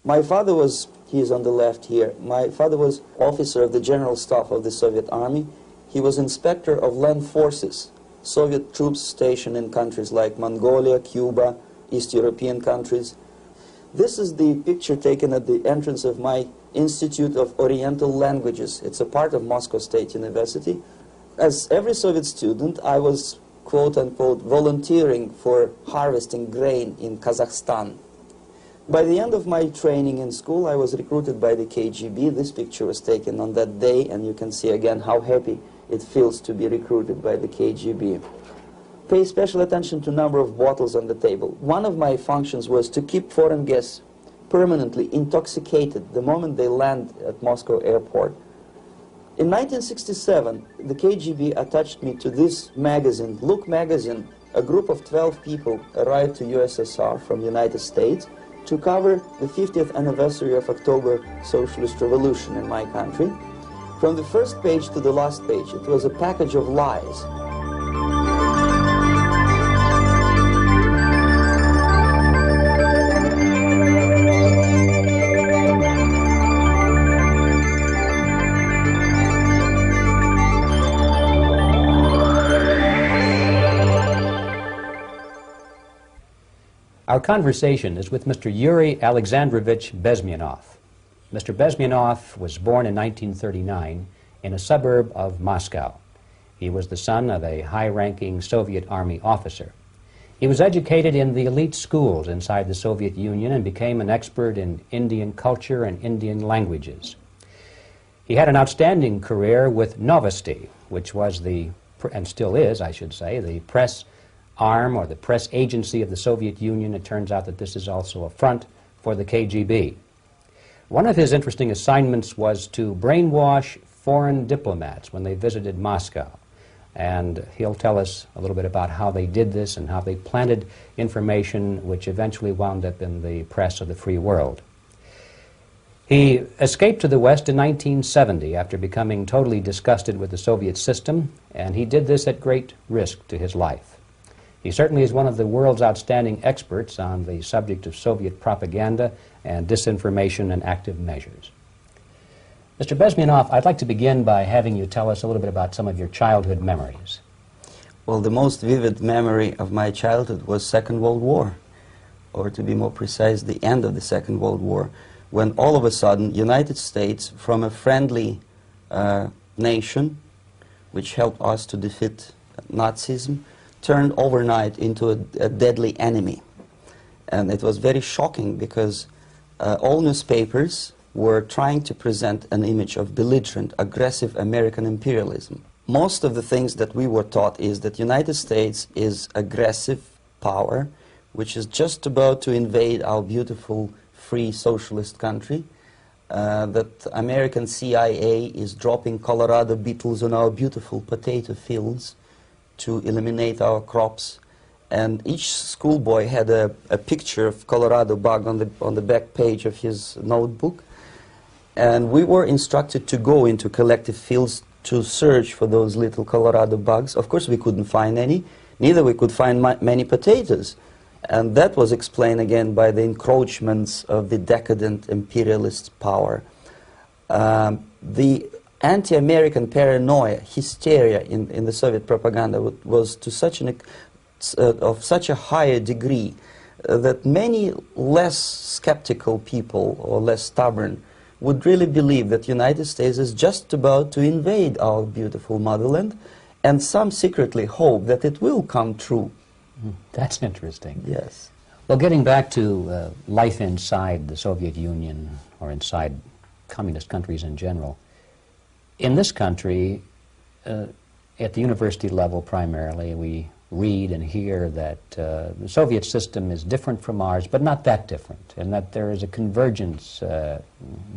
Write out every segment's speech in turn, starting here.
My father was, he is on the left here, my father was officer of the General Staff of the Soviet Army. He was inspector of land forces, Soviet troops stationed in countries like Mongolia, Cuba, East European countries. This is the picture taken at the entrance of my Institute of Oriental Languages. It's a part of Moscow State University. As every Soviet student, I was, quote-unquote, volunteering for harvesting grain in Kazakhstan. By the end of my training in school, I was recruited by the KGB. This picture was taken on that day, and you can see again how happy it feels to be recruited by the KGB. Pay special attention to number of bottles on the table. One of my functions was to keep foreign guests permanently intoxicated the moment they land at Moscow airport. In 1967, the KGB attached me to this magazine, Look magazine. A group of 12 people arrived to USSR from the United States to cover the 50th anniversary of October Socialist Revolution in my country. From the first page to the last page, it was a package of lies. Our conversation is with Mr. Yuri Alexandrovich Bezmenov. Mr. Bezmenov was born in 1939 in a suburb of Moscow. He was the son of a high-ranking Soviet Army officer. He was educated in the elite schools inside the Soviet Union and became an expert in Indian culture and Indian languages. He had an outstanding career with Novosti, which was the, and still is, I should say, the press arm or the press agency of the Soviet Union. It turns out that this is also a front for the KGB. One of his interesting assignments was to brainwash foreign diplomats when they visited Moscow. And he'll tell us a little bit about how they did this and how they planted information which eventually wound up in the press of the free world. He escaped to the West in 1970 after becoming totally disgusted with the Soviet system, and he did this at great risk to his life. He certainly is one of the world's outstanding experts on the subject of Soviet propaganda and disinformation and active measures. Mr. Bezmenov, I'd like to begin by having you tell us a little bit about some of your childhood memories. Well, the most vivid memory of my childhood was Second World War, or to be more precise, the end of the Second World War, when all of a sudden United States, from a friendly nation, which helped us to defeat Nazism, turned overnight into a deadly enemy. And it was very shocking because all newspapers were trying to present an image of belligerent, aggressive American imperialism. Most of the things that we were taught is that United States is aggressive power, which is just about to invade our beautiful, free, socialist country, that American CIA is dropping Colorado beetles on our beautiful potato fields to eliminate our crops, and each schoolboy had a picture of Colorado bug on the back page of his notebook, and we were instructed to go into collective fields to search for those little Colorado bugs. Of course we couldn't find any, neither we could find many potatoes, and that was explained again by the encroachments of the decadent imperialist power. The anti-American paranoia, hysteria in the Soviet propaganda was to such of such a higher degree that many less skeptical people or less stubborn would really believe that the United States is just about to invade our beautiful motherland, and some secretly hope that it will come true. That's interesting. Yes. Well, getting back to life inside the Soviet Union or inside communist countries in general, in this country, at the university level primarily, we read and hear that the Soviet system is different from ours, but not that different, and that there is a convergence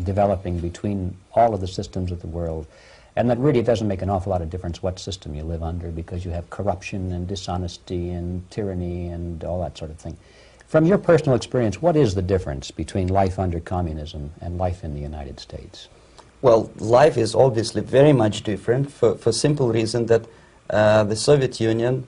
developing between all of the systems of the world, and that really it doesn't make an awful lot of difference what system you live under, because you have corruption and dishonesty and tyranny and all that sort of thing. From your personal experience, what is the difference between life under communism and life in the United States? Well, life is obviously very much different for simple reason that the Soviet Union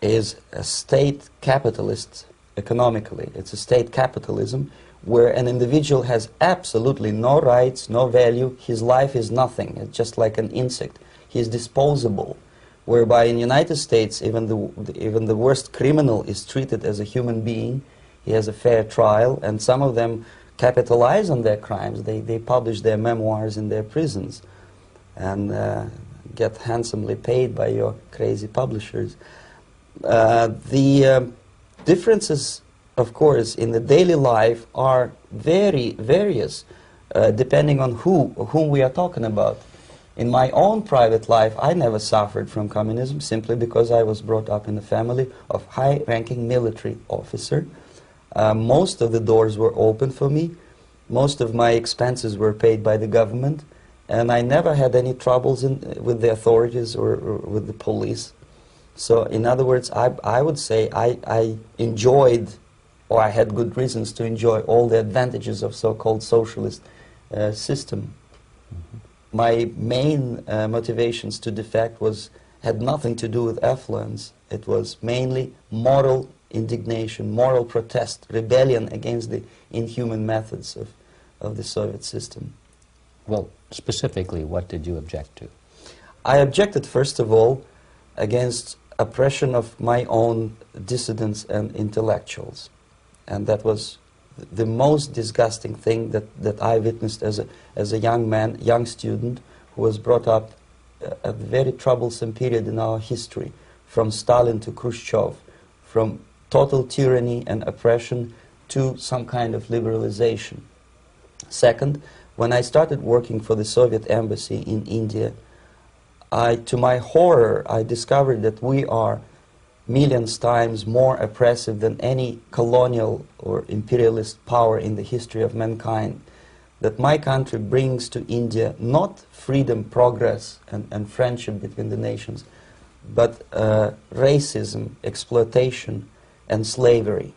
is a state capitalist economically. It's a state capitalism where an individual has absolutely no rights, no value. His life is nothing. It's just like an insect. He is disposable. Whereby in the United States, even the worst criminal is treated as a human being. He has a fair trial, and some of them capitalize on their crimes. They publish their memoirs in their prisons and get handsomely paid by your crazy publishers. The differences, of course, in the daily life are very various, depending on whom we are talking about. In my own private life, I never suffered from communism simply because I was brought up in a family of high-ranking military officer. Most of the doors were open for me. Most of my expenses were paid by the government, and I never had any troubles with the authorities or with the police. So, in other words, I would say I enjoyed, or I had good reasons to enjoy, all the advantages of so-called socialist system. Mm-hmm. My main motivations to defect had nothing to do with affluence. It was mainly moral indignation, moral protest, rebellion against the inhuman methods of the Soviet system. Well, specifically, what did you object to? I objected, first of all, against oppression of my own dissidents and intellectuals. And that was the most disgusting thing that I witnessed as a young man, young student, who was brought up at a very troublesome period in our history, from Stalin to Khrushchev, from total tyranny and oppression to some kind of liberalization. Second, when I started working for the Soviet embassy in India, to my horror, I discovered that we are millions times more oppressive than any colonial or imperialist power in the history of mankind. That my country brings to India not freedom, progress, and friendship between the nations, but racism, exploitation, and slavery,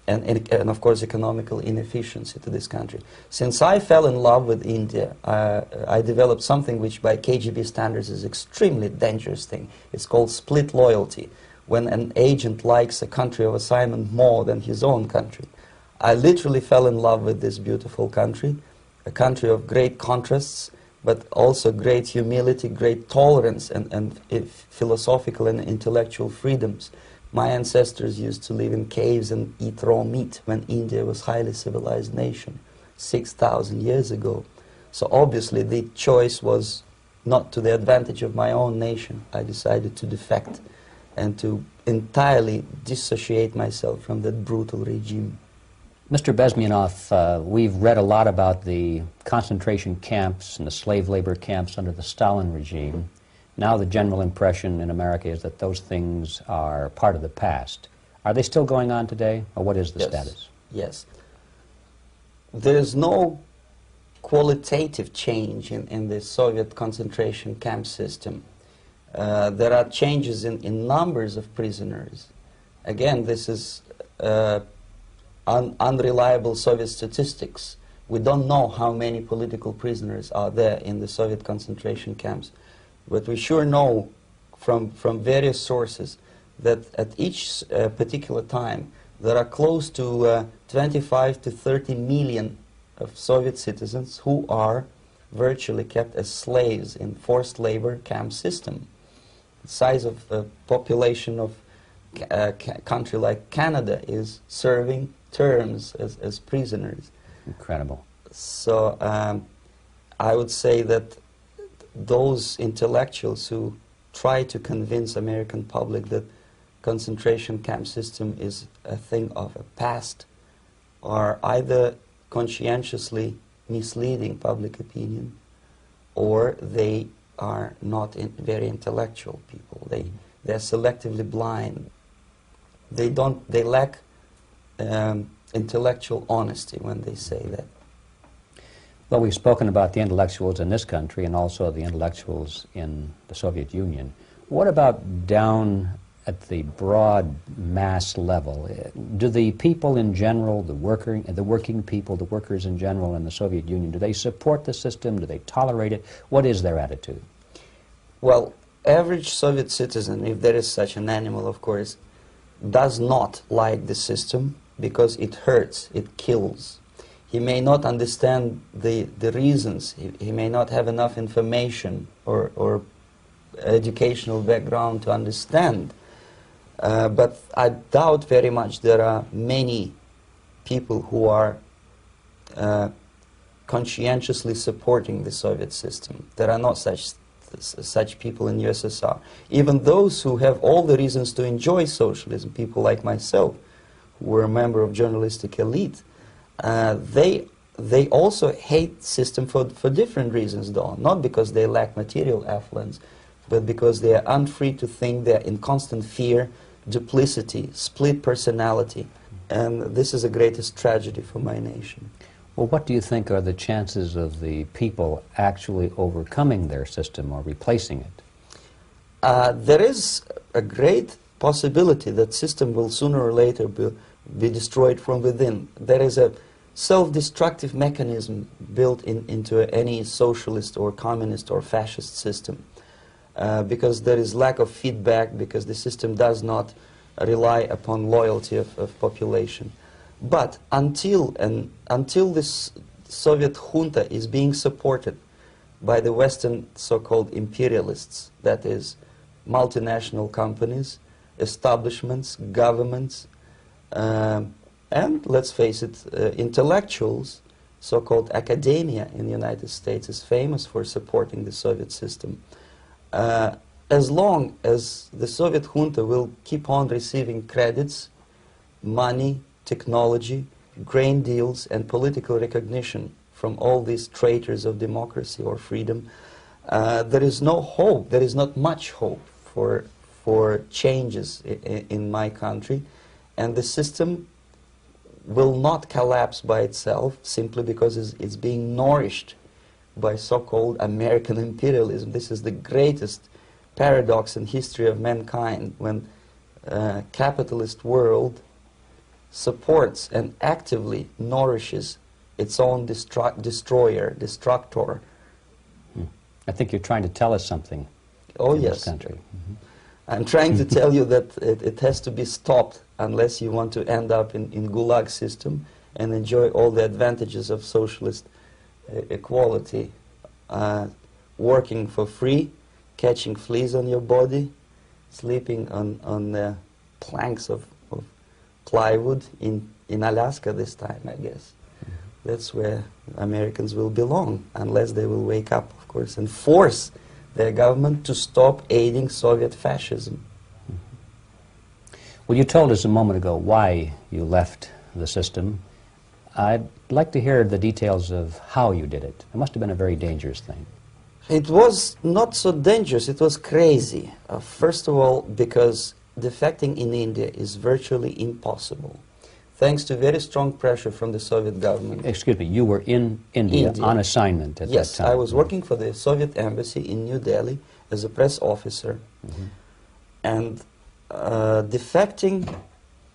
and of course economical inefficiency to this country. Since I fell in love with India, I developed something which by KGB standards is extremely dangerous thing. It's called split loyalty, when an agent likes a country of assignment more than his own country. I literally fell in love with this beautiful country, a country of great contrasts, but also great humility, great tolerance, and philosophical and intellectual freedoms. My ancestors used to live in caves and eat raw meat when India was a highly civilized nation 6,000 years ago. So obviously the choice was not to the advantage of my own nation. I decided to defect and to entirely dissociate myself from that brutal regime. Mr. Bezmenov, we've read a lot about the concentration camps and the slave labor camps under the Stalin regime. Now the general impression in America is that those things are part of the past. Are they still going on today, or what is the status? Yes. There is no qualitative change in the Soviet concentration camp system. There are changes in numbers of prisoners. Again, this is unreliable Soviet statistics. We don't know how many political prisoners are there in the Soviet concentration camps. But we sure know from various sources that at each particular time there are close to 25 to 30 million of Soviet citizens who are virtually kept as slaves in forced labor camp system. The size of the population of a country like Canada is serving terms as prisoners. Incredible. So I would say that those intellectuals who try to convince American public that concentration camp system is a thing of a past are either conscientiously misleading public opinion, or they are not very intellectual people. They're selectively blind. They lack intellectual honesty when they say that. Well, we've spoken about the intellectuals in this country and also the intellectuals in the Soviet Union. What about down at the broad mass level? Do the people in general, the working people, the workers in general in the Soviet Union, do they support the system? Do they tolerate it? What is their attitude? Well, average Soviet citizen, if there is such an animal, of course, does not like the system because it hurts, it kills. He may not understand the reasons, he may not have enough information or educational background to understand. But I doubt very much there are many people who are conscientiously supporting the Soviet system. There are not such people in USSR. Even those who have all the reasons to enjoy socialism, people like myself, who were a member of journalistic elite, they also hate system for different reasons, though. Not because they lack material affluence, but because they are unfree to think, they're in constant fear, duplicity, split personality. And this is the greatest tragedy for my nation. Well, what do you think are the chances of the people actually overcoming their system or replacing it? There is a great possibility that system will sooner or later be destroyed from within. There is a self-destructive mechanism built into any socialist or communist or fascist system. Because there is lack of feedback, because the system does not rely upon loyalty of population. But until this Soviet junta is being supported by the Western so-called imperialists, that is, multinational companies, establishments, governments, and, let's face it, intellectuals, so-called academia in the United States is famous for supporting the Soviet system. As long as the Soviet junta will keep on receiving credits, money, technology, grain deals, and political recognition from all these traitors of democracy or freedom, there is no hope, there is not much hope for changes in my country, and the system will not collapse by itself simply because it's being nourished by so-called American imperialism. This is the greatest paradox in history of mankind, when capitalist world supports and actively nourishes its own destroyer, destructor. I think you're trying to tell us something in this country. Mm-hmm. I'm trying to tell you that it has to be stopped unless you want to end up in Gulag system and enjoy all the advantages of socialist equality, working for free, catching fleas on your body, sleeping on planks of plywood in Alaska this time, I guess. Mm-hmm. That's where Americans will belong, unless they will wake up, of course, and force their government to stop aiding Soviet fascism. Mm-hmm. Well, you told us a moment ago why you left the system. I'd like to hear the details of how you did it. It must have been a very dangerous thing. It was not so dangerous, it was crazy. First of all, because defecting in India is virtually impossible, thanks to very strong pressure from the Soviet government. Excuse me, you were in India on assignment at that time? Yes, I was working for the Soviet embassy in New Delhi as a press officer. Mm-hmm. And defecting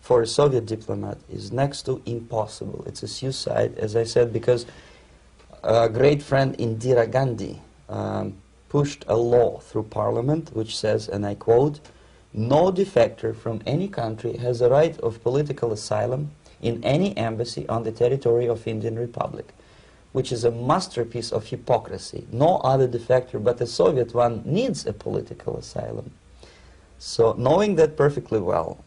for a Soviet diplomat is next to impossible. It's a suicide, as I said, because a great friend Indira Gandhi pushed a law through parliament which says, and I quote, "No defector from any country has a right of political asylum in any embassy on the territory of Indian Republic," which is a masterpiece of hypocrisy. No other defector but a Soviet one needs a political asylum. So, knowing that perfectly well,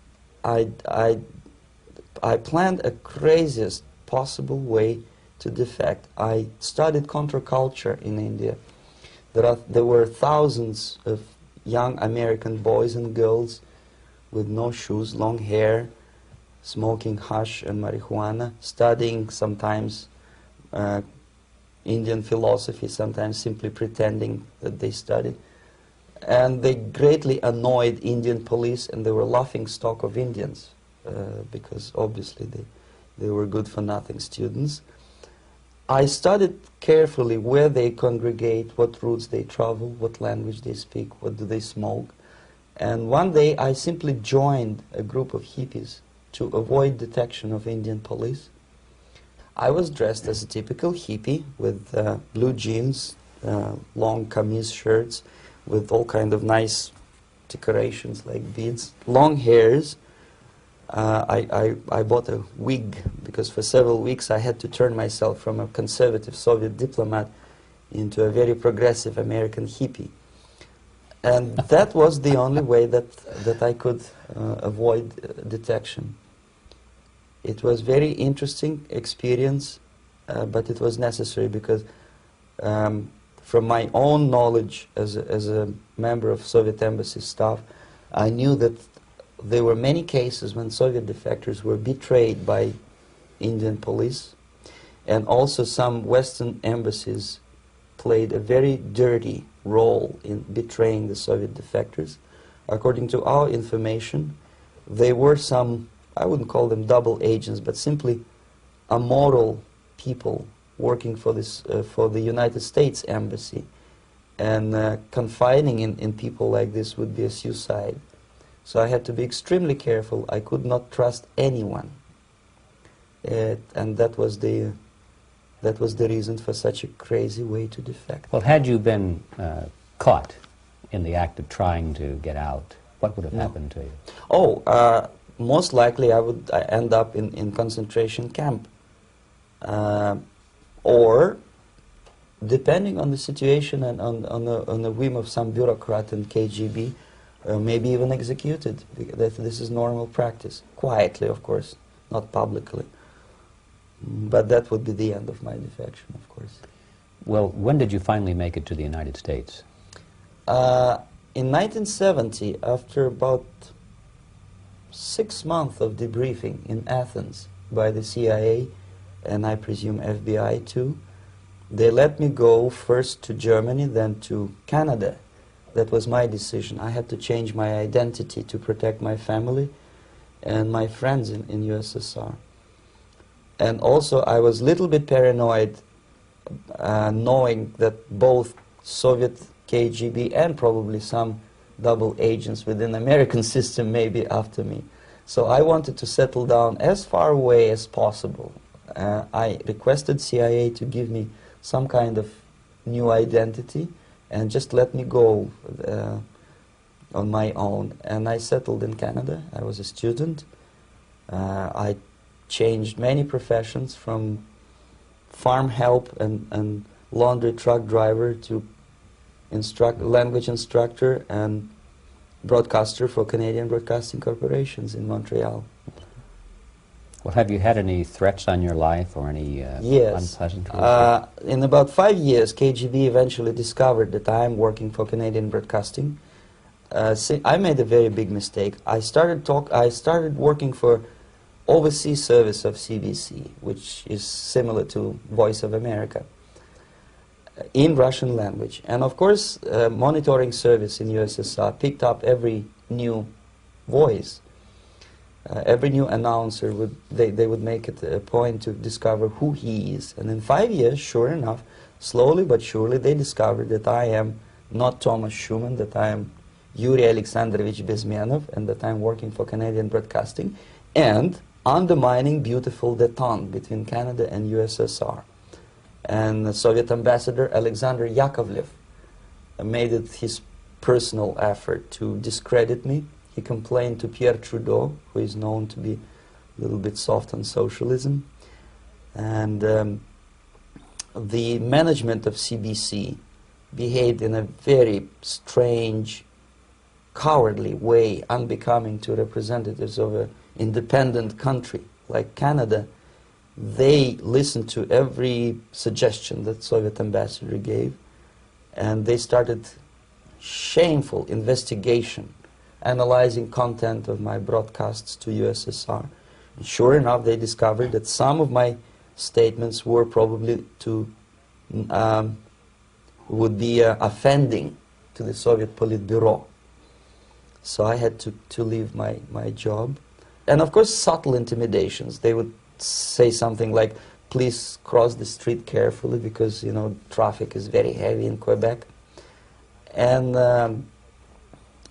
I planned a craziest possible way to defect. I studied counterculture in India. There were thousands of young American boys and girls with no shoes, long hair, smoking hash and marijuana, studying sometimes Indian philosophy, sometimes simply pretending that they studied. And they greatly annoyed Indian police, and they were laughing stock of Indians because obviously they were good-for-nothing students. I studied carefully where they congregate, what routes they travel, what language they speak, what do they smoke. And one day I simply joined a group of hippies to avoid detection of Indian police. I was dressed as a typical hippie with blue jeans, long kameez shirts, with all kind of nice decorations like beads, long hairs, I bought a wig because for several weeks I had to turn myself from a conservative Soviet diplomat into a very progressive American hippie. And that was the only way that I could avoid detection. It was very interesting experience, but it was necessary because from my own knowledge as a member of Soviet embassy staff, I knew that there were many cases when Soviet defectors were betrayed by Indian police, and also some Western embassies played a very dirty role in betraying the Soviet defectors. According to our information, they were some, I wouldn't call them double agents, but simply amoral people working for this for the United States embassy, and confiding in people like this would be a suicide. So I had to be extremely careful. I could not trust anyone, and that was the reason for such a crazy way to defect. Well, had you been caught in the act of trying to get out, what would have happened to you? Oh, most likely I would end up in concentration camp, or depending on the situation and on the whim of some bureaucrat in KGB, maybe even executed. This is normal practice. Quietly, of course, not publicly. But that would be the end of my defection, of course. Well, when did you finally make it to the United States? In 1970, after about 6 months of debriefing in Athens by the CIA, and I presume FBI too, they let me go first to Germany, then to Canada. That was my decision. I had to change my identity to protect my family and my friends in USSR. And also I was a little bit paranoid knowing that both Soviet KGB and probably some double agents within the American system may be after me. So I wanted to settle down as far away as possible. I requested CIA to give me some kind of new identity and just let me go on my own. And I settled in Canada. I was a student. I changed many professions, from farm help and laundry truck driver to language instructor and broadcaster for Canadian Broadcasting Corporations in Montreal. Well, have you had any threats on your life or any yes. unpleasant In about 5 years, KGB eventually discovered that I am working for Canadian Broadcasting. I made a very big mistake. I started working for overseas service of CBC, which is similar to Voice of America, in Russian language. And of course, monitoring service in USSR picked up every new voice. Every new announcer, they would make it a point to discover who he is. And in 5 years, sure enough, slowly but surely, they discovered that I am not Thomas Schumann, that I am Yuri Alexandrovich Bezmenov, and that I am working for Canadian Broadcasting, and undermining beautiful détente between Canada and USSR. And the Soviet ambassador Alexander Yakovlev made it his personal effort to discredit me. He complained to Pierre Trudeau, who is known to be a little bit soft on socialism. And the management of CBC behaved in a very strange, cowardly way, unbecoming to representatives of an independent country like Canada. They listened to every suggestion that Soviet ambassador gave, and they started shameful investigation, analyzing content of my broadcasts to USSR. And sure enough, they discovered that some of my statements were probably would be offending to the Soviet Politburo. So I had to leave my job. And of course, subtle intimidations. They would say something like, please cross the street carefully because, you know, traffic is very heavy in Quebec. And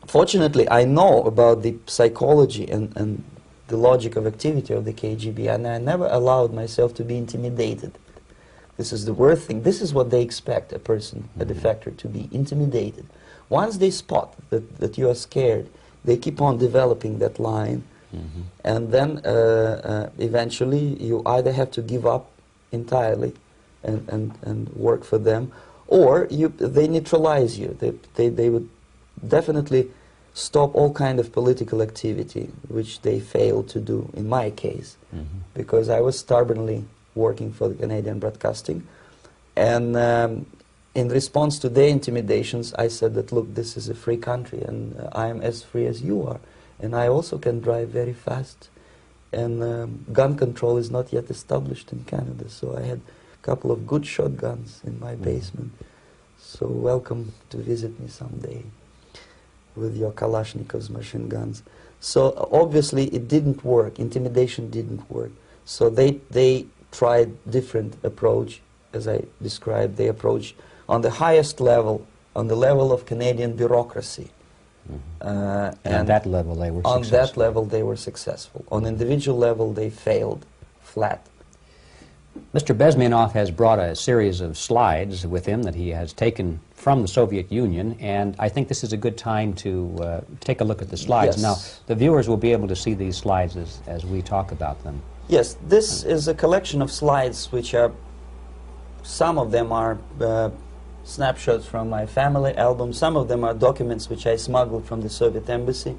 fortunately, I know about the psychology and the logic of activity of the KGB, and I never allowed myself to be intimidated. This is the worst thing. This is what they expect a person, a defector, to be intimidated. Once they spot that you are scared, they keep on developing that line And then eventually you either have to give up entirely and work for them, or they neutralize you. They would definitely stop all kind of political activity, which they failed to do in my case, because I was stubbornly working for the Canadian Broadcasting. And in response to their intimidations, I said that, look, this is a free country, and I am as free as you are. And I also can drive very fast. And gun control is not yet established in Canada, so I had a couple of good shotguns in my basement. So welcome to visit me someday with your Kalashnikovs machine guns. So obviously it didn't work. Intimidation didn't work. So they tried different approach, as I described. They approached on the highest level, on the level of Canadian bureaucracy. And at that level they were successful. successful. On that level they were successful. On individual level they failed flat. Mr. Bezmenov has brought a series of slides with him that he has taken from the Soviet Union, and I think this is a good time to take a look at the slides. Yes. Now, the viewers will be able to see these slides as we talk about them. Yes, this is a collection of slides which are, some of them are snapshots from my family album, some of them are documents which I smuggled from the Soviet embassy,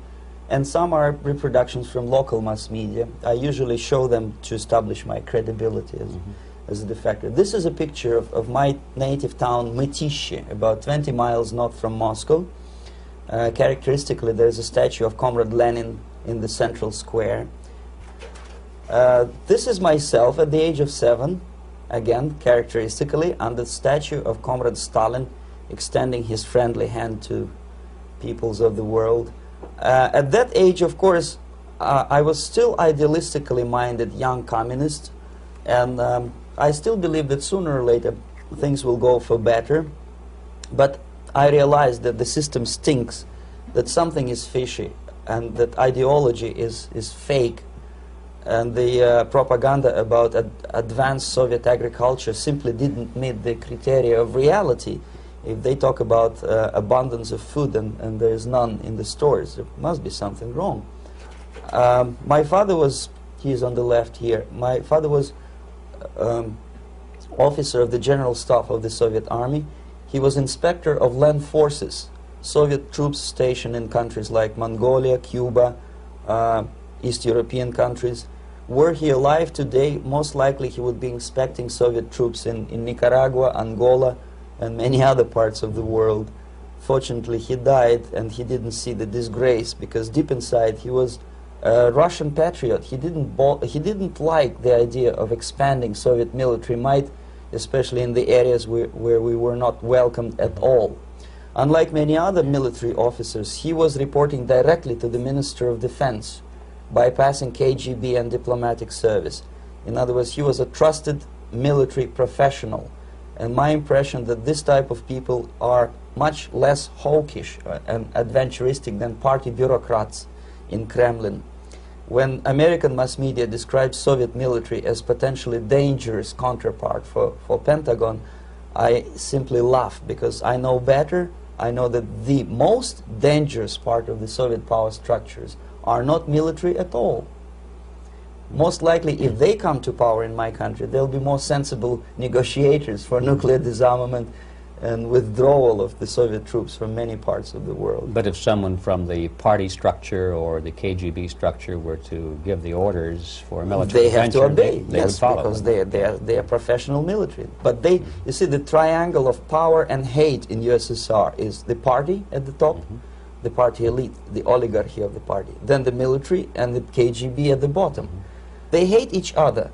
and some are reproductions from local mass media. I usually show them to establish my credibility as a defector. This is a picture of my native town, Mytishi, about 20 miles north from Moscow. Characteristically, there's a statue of Comrade Lenin in the central square. This is myself at the age of 7, again, characteristically, under the statue of Comrade Stalin, extending his friendly hand to peoples of the world. At that age, of course, I was still idealistically minded young communist, and I still believe that sooner or later things will go for better. But I realized that the system stinks, that something is fishy, and that ideology is fake, and the propaganda about advanced Soviet agriculture simply didn't meet the criteria of reality. If they talk about abundance of food and there is none in the stores, there must be something wrong. My father was, he is on the left here, my father was officer of the General Staff of the Soviet Army. He was inspector of land forces, Soviet troops stationed in countries like Mongolia, Cuba, East European countries. Were he alive today, most likely he would be inspecting Soviet troops in Nicaragua, Angola, and many other parts of the world. Fortunately, he died, and he didn't see the disgrace, because deep inside he was a Russian patriot. He didn't like the idea of expanding Soviet military might, especially in the areas where we were not welcomed at all. Unlike many other military officers, he was reporting directly to the Minister of Defense, bypassing KGB and diplomatic service. In other words, he was a trusted military professional. And my impression that this type of people are much less hawkish and adventuristic than party bureaucrats in Kremlin. When American mass media describes Soviet military as potentially dangerous counterpart for Pentagon, I simply laugh, because I know better. I know that the most dangerous part of the Soviet power structures are not military at all. Most likely, if they come to power in my country, they'll be more sensible negotiators for nuclear disarmament and withdrawal of the Soviet troops from many parts of the world. But if someone from the party structure or the KGB structure were to give the orders for a military intervention, they have to obey, they yes, would follow, because they are professional military. But they, you see, the triangle of power and hate in USSR is the party at the top, the party elite, the oligarchy of the party, then the military, and the KGB at the bottom. They hate each other,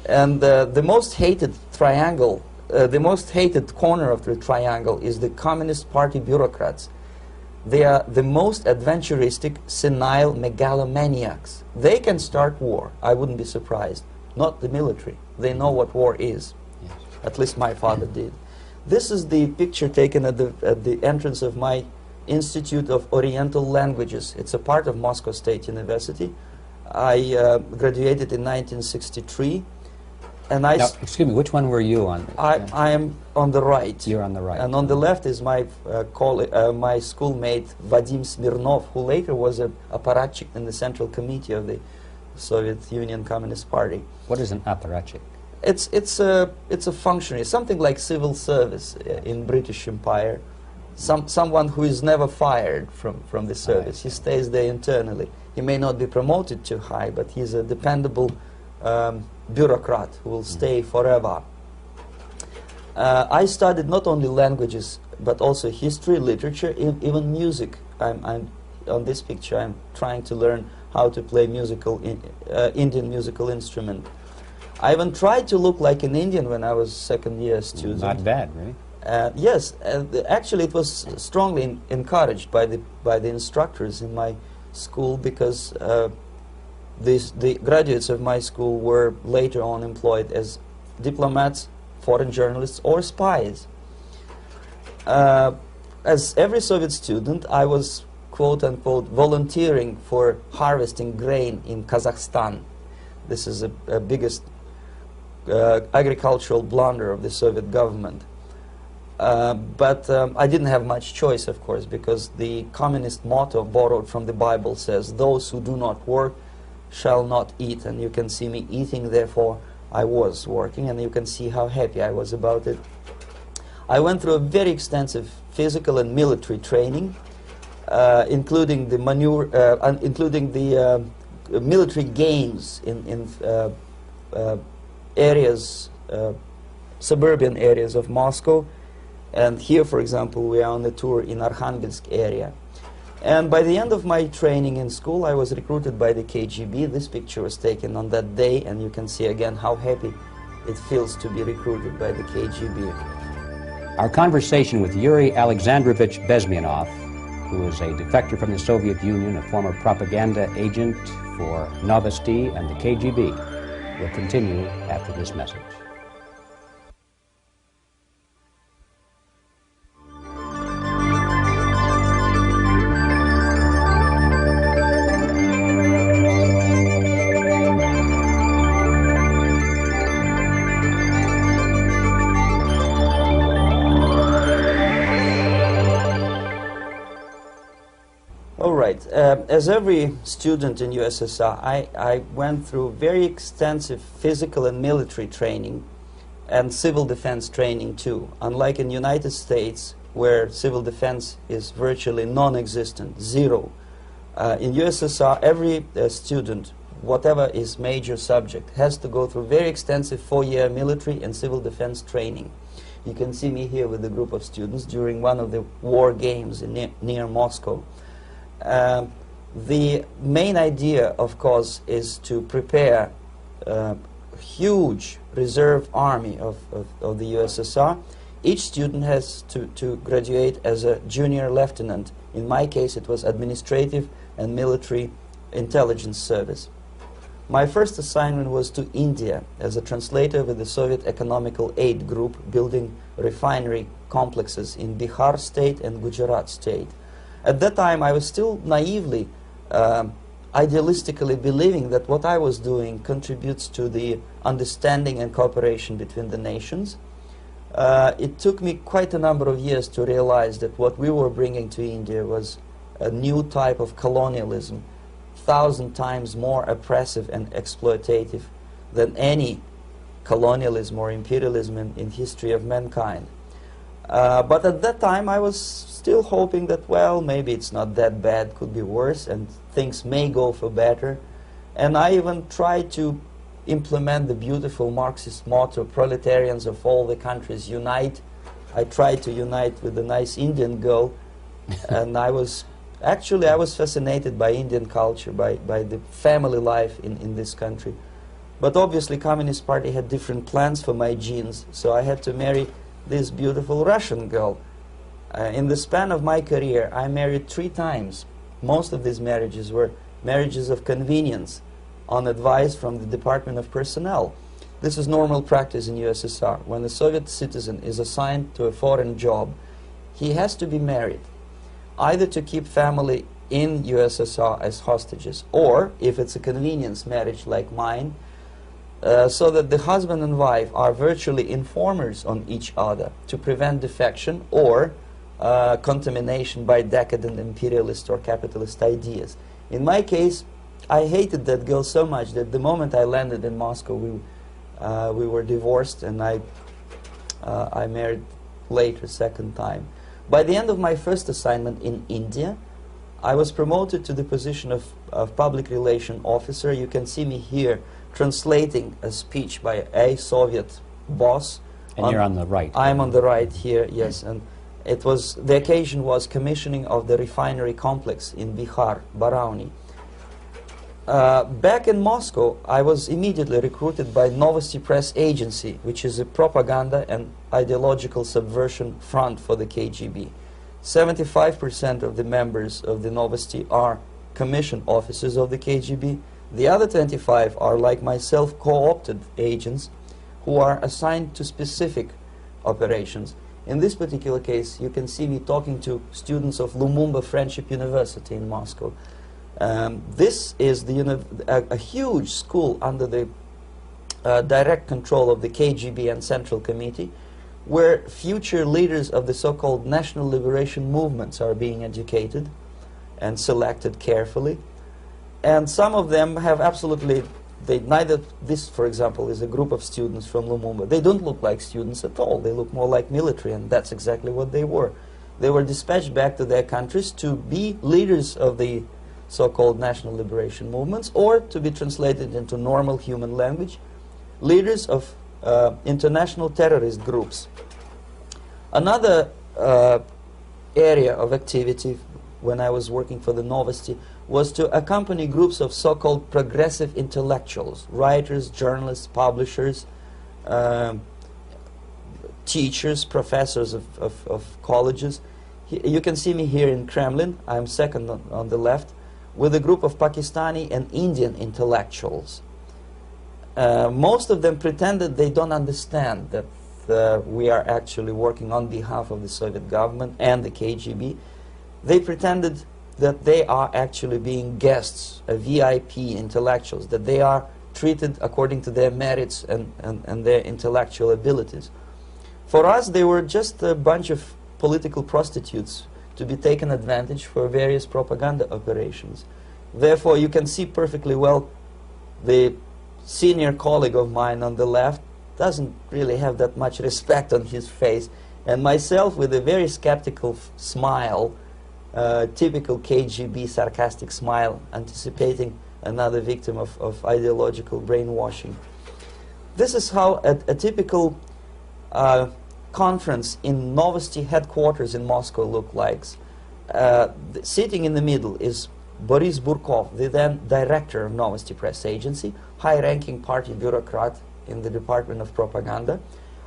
and the most hated triangle, the most hated corner of the triangle is the Communist Party bureaucrats. They are the most adventuristic, senile megalomaniacs. They can start war, I wouldn't be surprised. Not the military. They know what war is. Yes. At least my father did. This is the picture taken at the entrance of my Institute of Oriental Languages. It's a part of Moscow State University. I graduated in 1963. And now, excuse me, which one were you on? I am on the right. You're on the right. And on the left is my my schoolmate Vadim Smirnov, who later was a apparatchik in the Central Committee of the Soviet Union Communist Party. What is an apparatchik? It's a functionary, something like civil service in British Empire. Someone who is never fired from the service. He stays there internally. He may not be promoted too high, but he's a dependable bureaucrat who will stay forever. I studied not only languages, but also history, literature, even music. I'm on this picture, I'm trying to learn how to play Indian musical instrument. I even tried to look like an Indian when I was second-year student. Not bad, really. Yes, actually it was strongly encouraged by the instructors in my school, because the graduates of my school were later on employed as diplomats, foreign journalists, or spies. As every Soviet student, I was quote-unquote volunteering for harvesting grain in Kazakhstan. This is the biggest agricultural blunder of the Soviet government. But I didn't have much choice, of course, because the communist motto borrowed from the Bible says, "Those who do not work shall not eat." And you can see me eating, therefore I was working, and you can see how happy I was about it. I went through a very extensive physical and military training, including the military games in areas, suburban areas of Moscow. And here, for example, we are on a tour in Arkhangelsk area. And by the end of my training in school, I was recruited by the KGB. This picture was taken on that day, and you can see again how happy it feels to be recruited by the KGB. Our conversation with Yuri Alexandrovich Bezmenov, who is a defector from the Soviet Union, a former propaganda agent for Novosti and the KGB, will continue after this message. As every student in USSR, I went through very extensive physical and military training and civil defense training too. Unlike in the United States, where civil defense is virtually non-existent, zero. In USSR, every student, whatever his major subject, has to go through very extensive 4-year military and civil defense training. You can see me here with a group of students during one of the war games near Moscow. The main idea, of course, is to prepare a huge reserve army of the USSR. Each student has to graduate as a junior lieutenant. In my case, it was administrative and military intelligence service. My first assignment was to India as a translator with the Soviet Economical Aid Group, building refinery complexes in Bihar state and Gujarat state. At that time, I was still naively, idealistically believing that what I was doing contributes to the understanding and cooperation between the nations. It took me quite a number of years to realize that what we were bringing to India was a new type of colonialism, 1,000 times more oppressive and exploitative than any colonialism or imperialism in history of mankind. But at that time, I was still hoping that, well, maybe it's not that bad, could be worse, and things may go for better. And I even tried to implement the beautiful Marxist motto, "Proletarians of all the countries unite." I tried to unite with a nice Indian girl, and I was fascinated by Indian culture, by the family life in this country. But obviously, Communist Party had different plans for my genes, so I had to marry this beautiful Russian girl. In the span of my career, I married 3 times. Most of these marriages were marriages of convenience, on advice from the Department of Personnel. This is normal practice in USSR. When a Soviet citizen is assigned to a foreign job, he has to be married, either to keep family in USSR as hostages, or, if it's a convenience marriage like mine, so that the husband and wife are virtually informers on each other to prevent defection or contamination by decadent imperialist or capitalist ideas. In my case, I hated that girl so much that the moment I landed in Moscow, we were divorced, and I married later, second time. By the end of my first assignment in India, I was promoted to the position of public relation officer. You can see me here translating a speech by a Soviet boss. And you're on the right. I'm on the right here, yes. And it was, the occasion was commissioning of the refinery complex in Bihar, Barauni. Back in Moscow, I was immediately recruited by Novosti Press Agency, which is a propaganda and ideological subversion front for the KGB. 75% of the members of the Novosti are commissioned officers of the KGB. The other 25 are, like myself, co-opted agents who are assigned to specific operations. In this particular case, you can see me talking to students of Lumumba Friendship University in Moscow. This is a huge school under the direct control of the KGB and Central Committee, where future leaders of the so-called national liberation movements are being educated and selected carefully. And some of them have absolutely, this, for example, is a group of students from Lumumba. They don't look like students at all. They look more like military, and that's exactly what they were. They were dispatched back to their countries to be leaders of the so-called national liberation movements, or to be translated into normal human language, leaders of international terrorist groups. Another area of activity when I was working for the Novosti was to accompany groups of so-called progressive intellectuals, writers, journalists, publishers, teachers, professors of colleges. You can see me here in Kremlin. I'm second on the left, with a group of Pakistani and Indian intellectuals. Most of them pretended they don't understand that we are actually working on behalf of the Soviet government and the KGB. They pretended that they are actually being guests, VIP intellectuals, that they are treated according to their merits and their intellectual abilities. For us, they were just a bunch of political prostitutes to be taken advantage for various propaganda operations. Therefore, you can see perfectly well the senior colleague of mine on the left doesn't really have that much respect on his face, and myself with a very skeptical smile, typical KGB sarcastic smile, anticipating another victim of ideological brainwashing. This is how a typical conference in Novosti headquarters in Moscow looked like. Sitting in the middle is Boris Burkov, the then director of Novosti Press Agency, high-ranking party bureaucrat in the Department of Propaganda.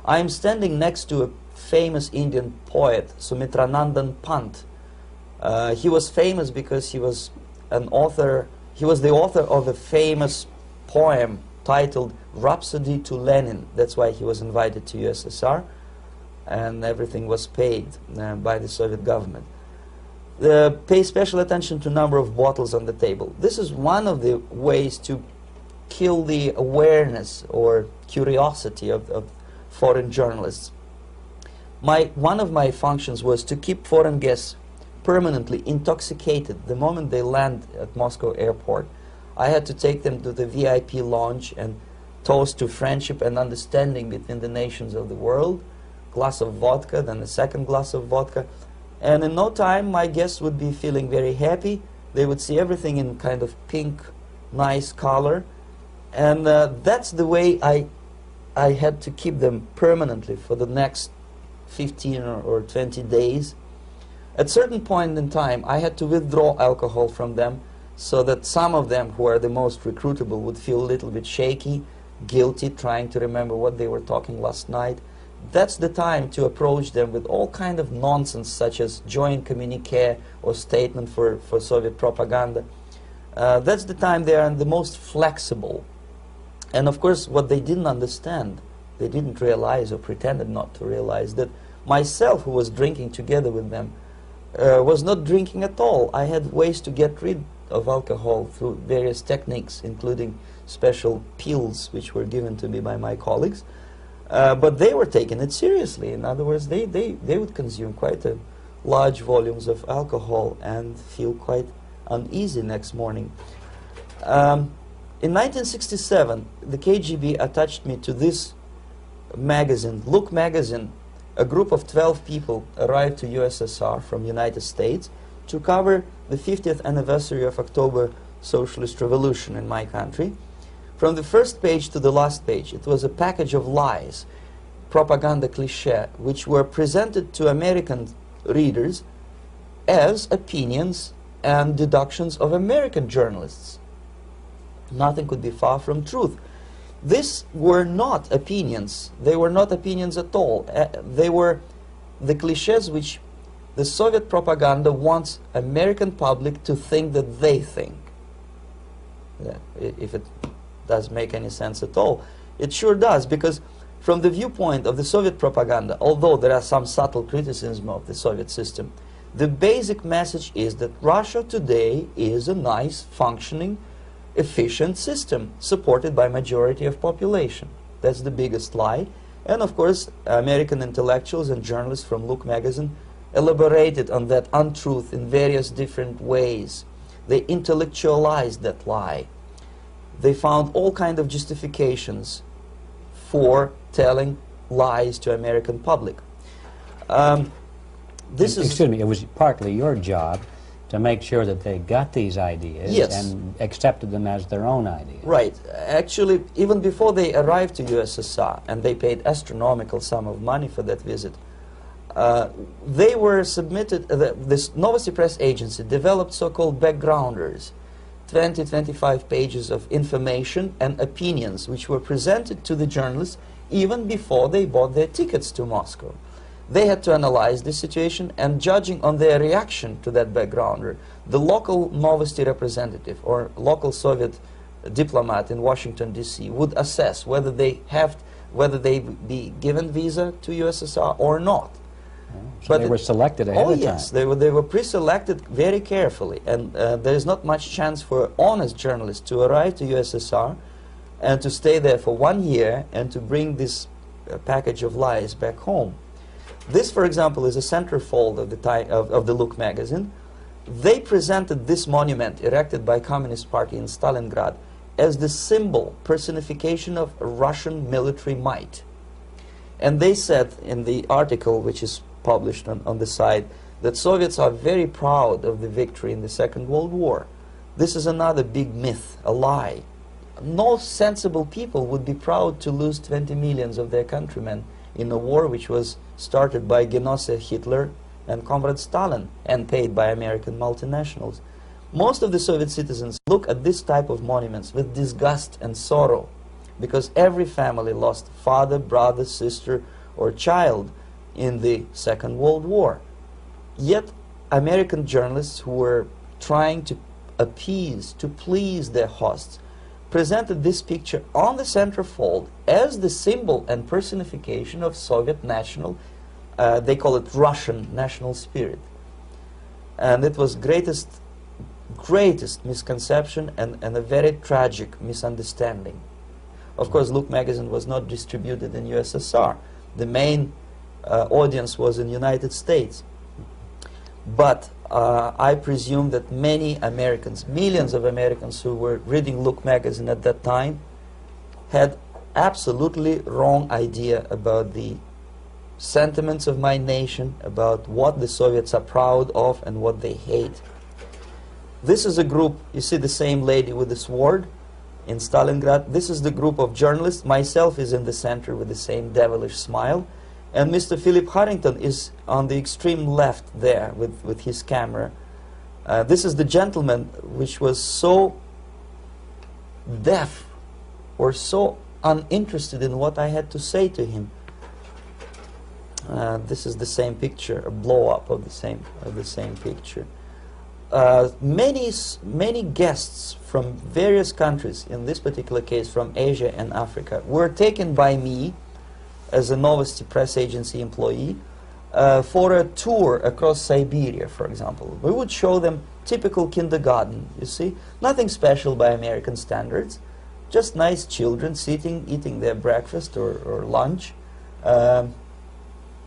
I am standing next to a famous Indian poet, Sumitranandan Pant. He was famous because he was an author. He was the author of a famous poem titled Rhapsody to Lenin. That's why he was invited to USSR, and everything was paid by the Soviet government. Pay special attention to number of bottles on the table. This is one of the ways to kill the awareness or curiosity of foreign journalists. One of my functions was to keep foreign guests permanently intoxicated the moment they land at Moscow airport. I had to take them to the VIP lounge and toast to friendship and understanding between the nations of the world. Glass of vodka, then a second glass of vodka. And in no time, my guests would be feeling very happy. They would see everything in kind of pink, nice color. And that's the way I had to keep them permanently for the next 15 or 20 days. At a certain point in time, I had to withdraw alcohol from them so that some of them, who are the most recruitable, would feel a little bit shaky, guilty, trying to remember what they were talking last night. That's the time to approach them with all kind of nonsense, such as joint communique or statement for Soviet propaganda. That's the time they are the most flexible. And of course, what they didn't understand, they didn't realize or pretended not to realize, that myself, who was drinking together with them, was not drinking at all. I had ways to get rid of alcohol through various techniques, including special pills which were given to me by my colleagues. But they were taking it seriously. In other words, they would consume quite large volumes of alcohol and feel quite uneasy next morning. In 1967, the KGB attached me to this magazine, Look magazine. A group of 12 people arrived to USSR from United States to cover the 50th anniversary of October Socialist Revolution in my country. From the first page to the last page, it was a package of lies, propaganda cliché, which were presented to American readers as opinions and deductions of American journalists. Nothing could be far from truth. These were not opinions. They were not opinions at all. They were the clichés which the Soviet propaganda wants American public to think that they think. If it does make any sense at all. It sure does, because from the viewpoint of the Soviet propaganda, although there are some subtle criticism of the Soviet system, the basic message is that Russia today is a nice, functioning, efficient system supported by majority of population. That's the biggest lie. And of course, American intellectuals and journalists from Look magazine elaborated on that untruth in various different ways. They intellectualized that lie. They found all kinds of justifications for telling lies to American public. Excuse me, it was partly your job to make sure that they got these ideas, yes, and accepted them as their own ideas. Right. Actually, even before they arrived to USSR, and they paid astronomical sum of money for that visit, they were submitted, this Novosti Press Agency developed so-called backgrounders, 20-25 pages of information and opinions which were presented to the journalists even before they bought their tickets to Moscow. They had to analyze the situation, and judging on their reaction to that backgrounder, the local Novosti representative or local Soviet diplomat in Washington, D.C. would assess whether they be given visa to USSR or not. So but they were selected ahead of time. Oh yes, they were pre-selected very carefully, and there is not much chance for honest journalists to arrive to USSR and to stay there for 1 year and to bring this package of lies back home. This, for example, is a centerfold of the Look magazine. They presented this monument erected by Communist Party in Stalingrad as the symbol, personification of Russian military might. And they said in the article, which is published on the site, that Soviets are very proud of the victory in the Second World War. This is another big myth, a lie. No sensible people would be proud to lose 20 millions of their countrymen in a war which was started by Genoese Hitler and Comrade Stalin and paid by American multinationals. Most of the Soviet citizens look at this type of monuments with disgust and sorrow, because every family lost father, brother, sister, or child in the Second World War. Yet American journalists who were trying to appease, to please their hosts, presented this picture on the centerfold as the symbol and personification of Soviet national, they call it Russian national spirit. And it was greatest misconception and a very tragic misunderstanding. Of course, Look magazine was not distributed in USSR. The main audience was in United States. But I presume that many Americans, millions of Americans who were reading Look magazine at that time, had absolutely wrong idea about the sentiments of my nation, about what the Soviets are proud of and what they hate. This is a group, you see the same lady with the sword in Stalingrad. This is the group of journalists. Myself is in the center with the same devilish smile. And Mr. Philip Harrington is on the extreme left there with his camera. This is the gentleman which was so deaf or so uninterested in what I had to say to him. This is the same picture, a blow-up of the same picture. Many guests from various countries, in this particular case from Asia and Africa, were taken by me as a Novosti Press Agency employee for a tour across Siberia, for example. We would show them typical kindergarten, you see. Nothing special by American standards. Just nice children sitting, eating their breakfast or lunch.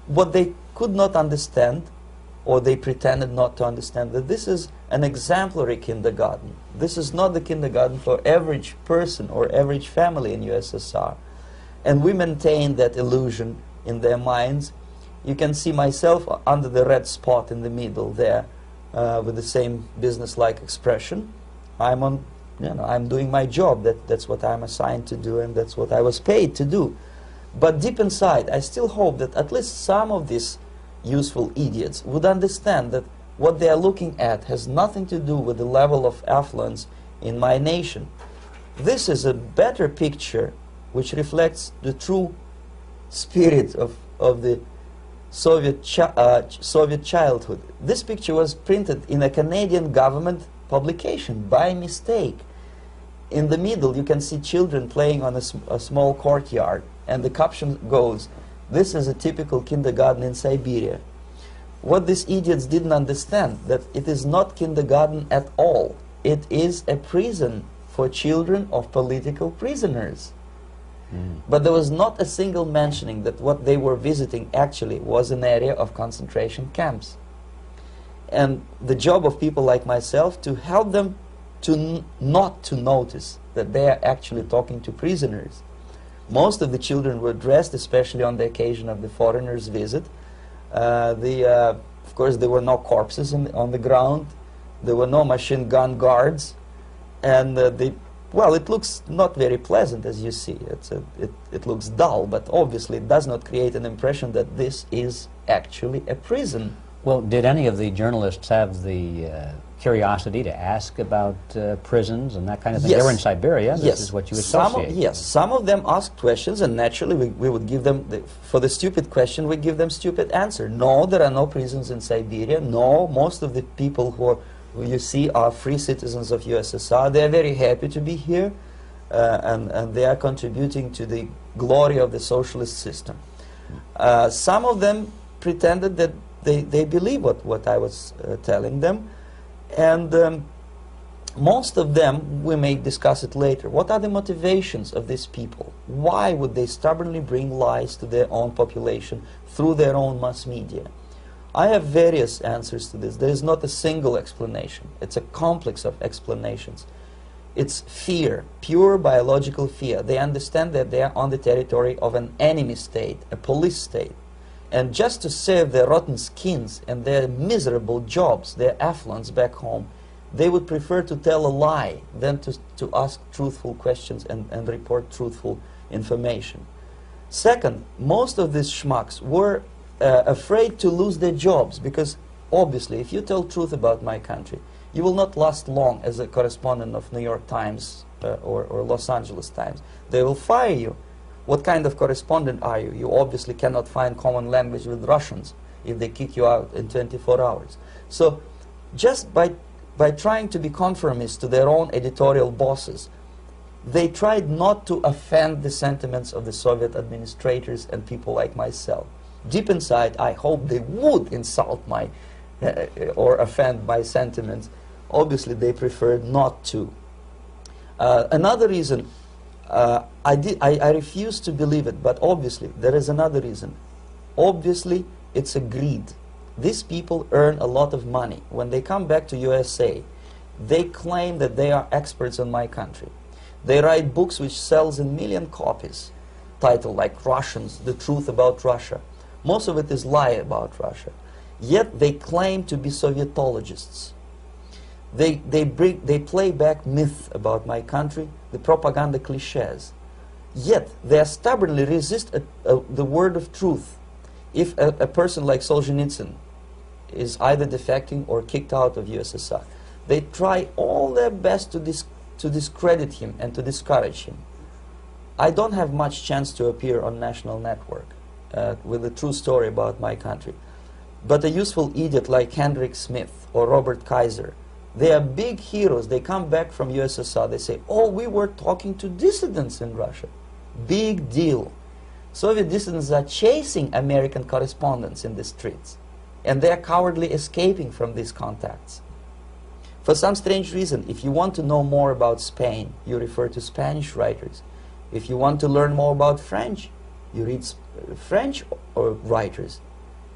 What they could not understand, or they pretended not to understand, that this is an exemplary kindergarten. This is not the kindergarten for average person or average family in USSR. And we maintain that illusion in their minds. You can see myself under the red spot in the middle there, with the same business-like expression. I'm doing my job. That's what I'm assigned to do, and that's what I was paid to do. But deep inside, I still hope that at least some of these useful idiots would understand that what they are looking at has nothing to do with the level of affluence in my nation. This is a better picture which reflects the true spirit of the Soviet childhood. This picture was printed in a Canadian government publication by mistake. In the middle, you can see children playing on a small courtyard, and the caption goes, "This is a typical kindergarten in Siberia." What these idiots didn't understand, that it is not kindergarten at all. It is a prison for children of political prisoners. But there was not a single mentioning that what they were visiting actually was an area of concentration camps. And the job of people like myself to help them to not to notice that they are actually talking to prisoners. Most of the children were dressed, especially on the occasion of the foreigners' visit. Of course, there were no corpses on the ground. There were no machine gun guards. And well, it looks not very pleasant, as you see. It looks dull, but obviously it does not create an impression that this is actually a prison. Well, did any of the journalists have the curiosity to ask about prisons and that kind of thing? Yes. They were in Siberia. This is what you associate. Yes, some of them asked questions, and naturally we would give them, for the stupid question, we give them stupid answer. No, there are no prisons in Siberia. No, most of the people who you see are free citizens of USSR. They are very happy to be here, and they are contributing to the glory of the socialist system. Some of them pretended that they believe what I was telling them, and most of them, we may discuss it later, what are the motivations of these people? Why would they stubbornly bring lies to their own population through their own mass media? I have various answers to this. There is not a single explanation. It's a complex of explanations. It's fear, pure biological fear. They understand that they are on the territory of an enemy state, a police state. And just to save their rotten skins and their miserable jobs, their affluence back home, they would prefer to tell a lie than to ask truthful questions and report truthful information. Second, most of these schmucks were afraid to lose their jobs, because obviously if you tell truth about my country, you will not last long as a correspondent of New York Times or Los Angeles Times. They will fire you. What kind of correspondent are you? You obviously cannot find common language with Russians if they kick you out in 24 hours. So just by trying to be conformist to their own editorial bosses, they tried not to offend the sentiments of the Soviet administrators and people like myself. Deep inside, I hope they would insult my or offend my sentiments. Obviously, they preferred not to. Another reason, I refuse to believe it, but obviously, there is another reason. Obviously, it's a greed. These people earn a lot of money. When they come back to USA, they claim that they are experts on my country. They write books which sells in million copies, titled like Russians, The Truth About Russia. Most of it is lie about Russia. Yet they claim to be Sovietologists. They play back myth about my country, the propaganda cliches. Yet they stubbornly resist the word of truth. If a person like Solzhenitsyn is either defecting or kicked out of USSR, they try all their best to discredit him and to discourage him. I don't have much chance to appear on national network with a true story about my country. But a useful idiot like Hendrik Smith or Robert Kaiser, they are big heroes. They come back from USSR. They say, oh, we were talking to dissidents in Russia. Big deal. Soviet dissidents are chasing American correspondents in the streets, and they are cowardly escaping from these contacts. For some strange reason, if you want to know more about Spain, you refer to Spanish writers. If you want to learn more about French, you read French writers.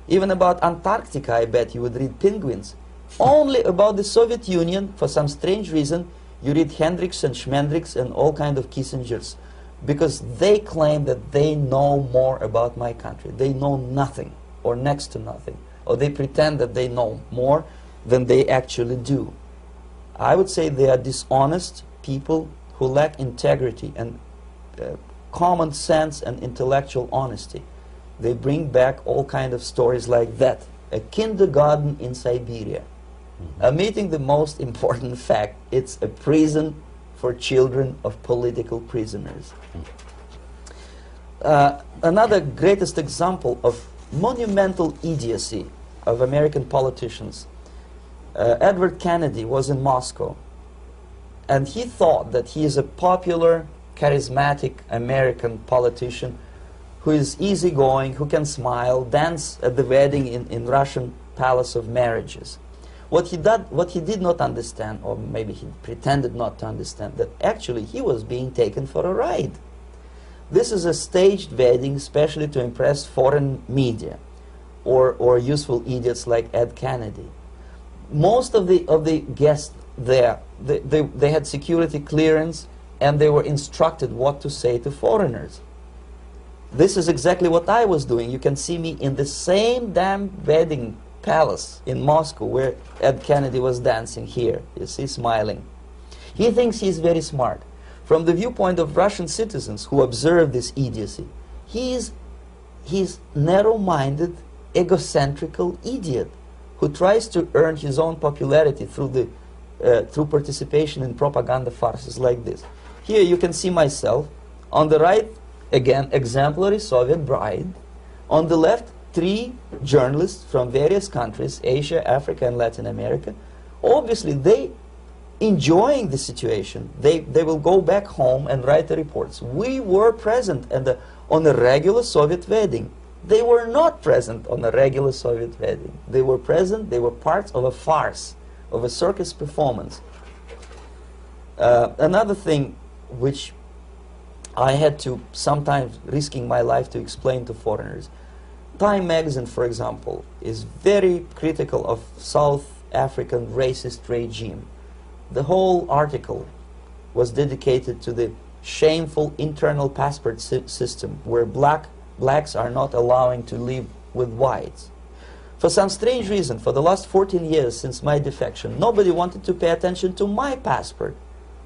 Even about Antarctica, I bet you would read Penguins. Only about the Soviet Union, for some strange reason, you read Hendricks and Schmendricks and all kind of Kissingers, because they claim that they know more about my country. They know nothing, or next to nothing, or they pretend that they know more than they actually do. I would say they are dishonest people who lack integrity and common sense and intellectual honesty. They bring back all kind of stories like that. A kindergarten in Siberia. Omitting the most important fact, it's a prison for children of political prisoners. Another greatest example of monumental idiocy of American politicians. Edward Kennedy was in Moscow, and he thought that he is a popular, charismatic American politician who is easygoing, who can smile, dance at the wedding in Russian Palace of Marriages. What he did not understand, or maybe he pretended not to understand, that actually he was being taken for a ride. This is a staged wedding, especially to impress foreign media, or useful idiots like Ed Kennedy. Most of the guests there, they had security clearance, and they were instructed what to say to foreigners. This is exactly what I was doing. You can see me in the same damn wedding palace in Moscow where Ed Kennedy was dancing here. You see, smiling. He thinks he's very smart. From the viewpoint of Russian citizens who observe this idiocy, he's narrow-minded, egocentrical idiot who tries to earn his own popularity through participation in propaganda farces like this. Here you can see myself. On the right, again, exemplary Soviet bride. On the left, 3 journalists from various countries, Asia, Africa, and Latin America. Obviously, they enjoying the situation. They will go back home and write the reports. We were present on a regular Soviet wedding. They were not present on a regular Soviet wedding. They were present, they were parts of a farce, of a circus performance. Another thing which I had to, sometimes risking my life, to explain to foreigners. Time magazine, for example, is very critical of South African racist regime. The whole article was dedicated to the shameful internal passport system where blacks are not allowing to live with whites. For some strange reason, for the last 14 years since my defection, nobody wanted to pay attention to my passport.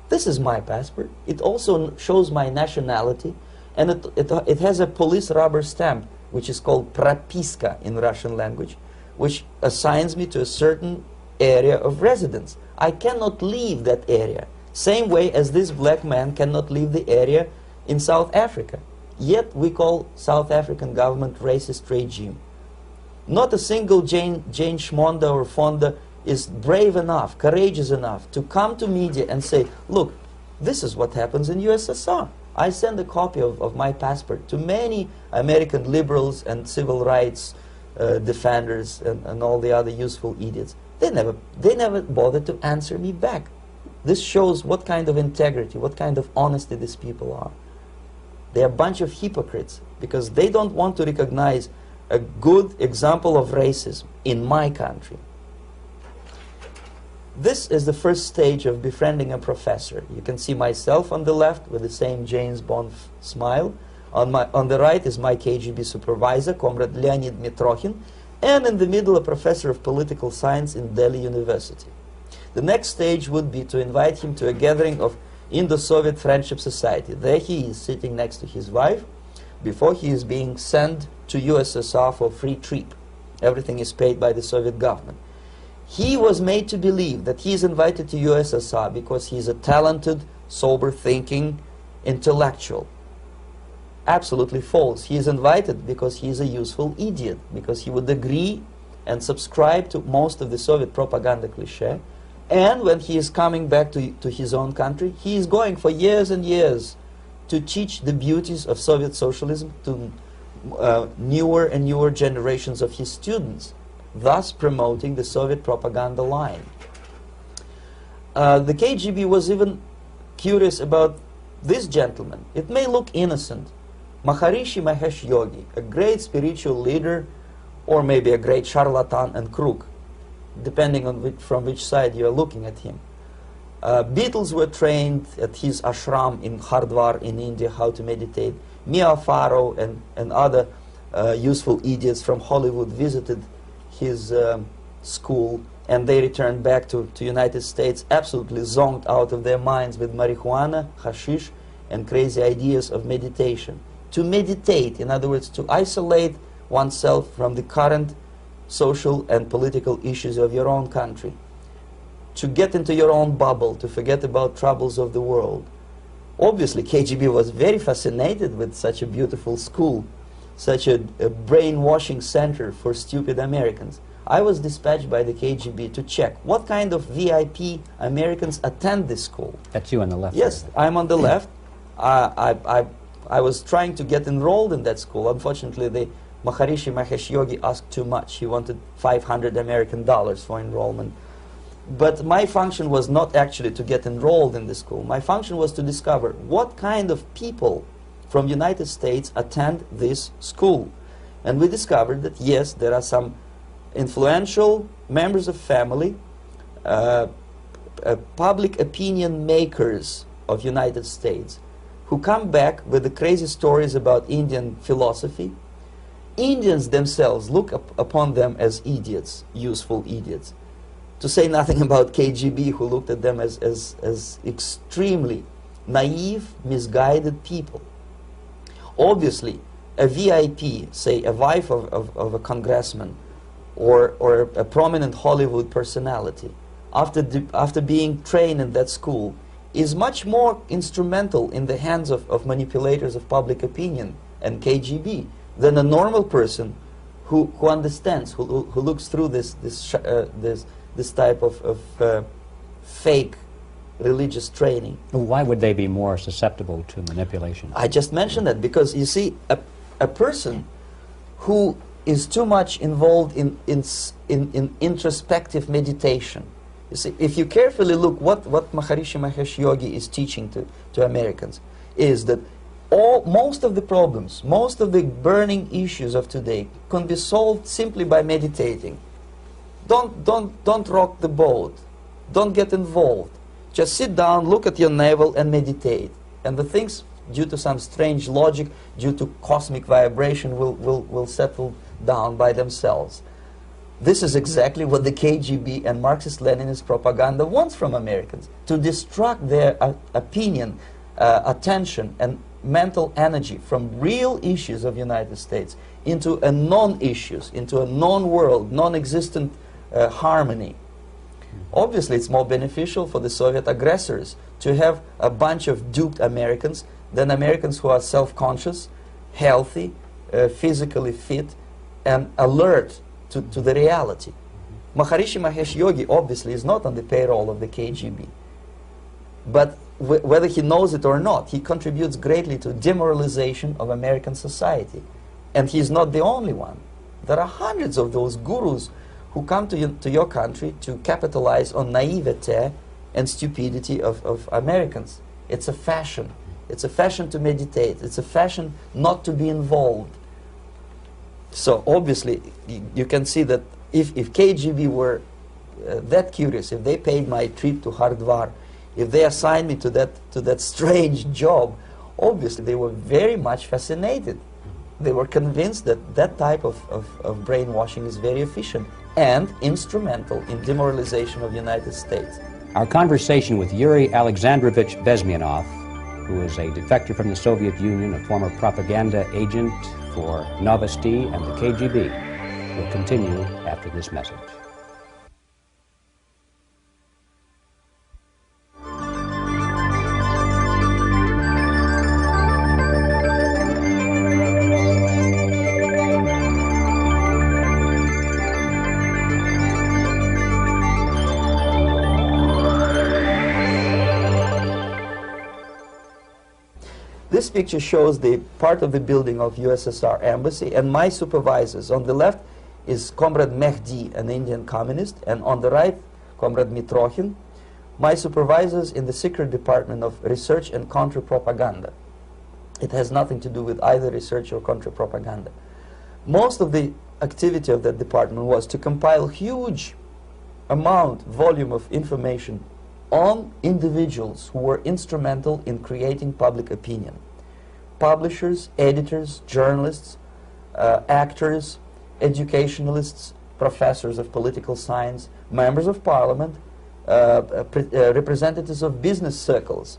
This is my passport. It also shows my nationality, and it has a police rubber stamp, which is called propiska in Russian language, which assigns me to a certain area of residence. I cannot leave that area, same way as this black man cannot leave the area in South Africa. Yet we call South African government racist regime. Not a single Jane Schmonda or Fonda is brave enough, courageous enough to come to media and say, look, this is what happens in USSR. I send a copy of my passport to many American liberals and civil rights defenders and all the other useful idiots. They never bothered to answer me back. This shows what kind of integrity, what kind of honesty these people are. They're a bunch of hypocrites because they don't want to recognize a good example of racism in my country. This is the first stage of befriending a professor. You can see myself on the left with the same James Bond smile. On the right is my KGB supervisor, Comrade Leonid Mitrokhin, and in the middle a professor of political science in Delhi University. The next stage would be to invite him to a gathering of Indo-Soviet Friendship Society. There he is sitting next to his wife before he is being sent to USSR for free trip. Everything is paid by the Soviet government. He was made to believe that he is invited to USSR because he is a talented, sober-thinking intellectual. Absolutely false. He is invited because he is a useful idiot, because he would agree and subscribe to most of the Soviet propaganda cliché. And when he is coming back to his own country, he is going for years and years to teach the beauties of Soviet socialism to newer and newer generations of his students, thus promoting the Soviet propaganda line. The KGB was even curious about this gentleman. It may look innocent. Maharishi Mahesh Yogi, a great spiritual leader, or maybe a great charlatan and crook, depending on from which side you are looking at him. Beatles were trained at his ashram in Hardwar in India how to meditate. Mia Farrow and other useful idiots from Hollywood visited his school, and they returned back to United States absolutely zonked out of their minds with marijuana, hashish, and crazy ideas of meditation. To meditate, in other words, to isolate oneself from the current social and political issues of your own country. To get into your own bubble, to forget about troubles of the world. Obviously, KGB was very fascinated with such a beautiful school, such a brainwashing center for stupid Americans. I was dispatched by the KGB to check what kind of VIP Americans attend this school. That's you on the left. Yes, I'm on the left. I was trying to get enrolled in that school. Unfortunately, the Maharishi Mahesh Yogi asked too much. He wanted $500 American for enrollment. But my function was not actually to get enrolled in the school. My function was to discover what kind of people from United States attend this school. And we discovered that, yes, there are some influential members of family, public opinion makers of United States, who come back with the crazy stories about Indian philosophy. Indians themselves look upon them as idiots, useful idiots. To say nothing about KGB, who looked at them as extremely naive, misguided people. Obviously, a VIP, say a wife of a congressman, or a prominent Hollywood personality, after being trained in that school, is much more instrumental in the hands of manipulators of public opinion and KGB than a normal person who understands, who looks through this type of fake religious training. Why would they be more susceptible to manipulation? I just mentioned that because, you see, a person who is too much involved in introspective meditation. You see, if you carefully look what Maharishi Mahesh Yogi is teaching to Americans, is that most of the problems, most of the burning issues of today can be solved simply by meditating. Don't rock the boat. Don't get involved. Just sit down, look at your navel, and meditate. And the things, due to some strange logic, due to cosmic vibration, will settle down by themselves. This is exactly what the KGB and Marxist-Leninist propaganda wants from Americans, to distract their opinion, attention, and mental energy from real issues of the United States into a non-issues, into a non-world, non-existent harmony. Obviously, it's more beneficial for the Soviet aggressors to have a bunch of duped Americans than Americans who are self-conscious, healthy, physically fit, and alert to the reality. Maharishi Mahesh Yogi obviously is not on the payroll of the KGB. But whether he knows it or not, he contributes greatly to demoralization of American society. And he's not the only one. There are hundreds of those gurus who come to your country to capitalize on naivete and stupidity of Americans. It's a fashion. It's a fashion to meditate. It's a fashion not to be involved. So obviously, you can see that if KGB were that curious, if they paid my trip to Hardwar, if they assigned me to that strange job, obviously they were very much fascinated. They were convinced that that type of brainwashing is very efficient and instrumental in demoralization of the United States. Our conversation with Yuri Alexandrovich Bezmenov, who is a defector from the Soviet Union, a former propaganda agent for Novosti and the KGB, will continue after this message. This picture shows the part of the building of USSR embassy, and my supervisors. On the left is Comrade Mehdi, an Indian communist, and on the right, Comrade Mitrokhin, my supervisors in the secret department of research and counter-propaganda. It has nothing to do with either research or counter-propaganda. Most of the activity of that department was to compile huge volume of information on individuals who were instrumental in creating public opinion. Publishers, editors, journalists, actors, educationalists, professors of political science, members of parliament, representatives of business circles.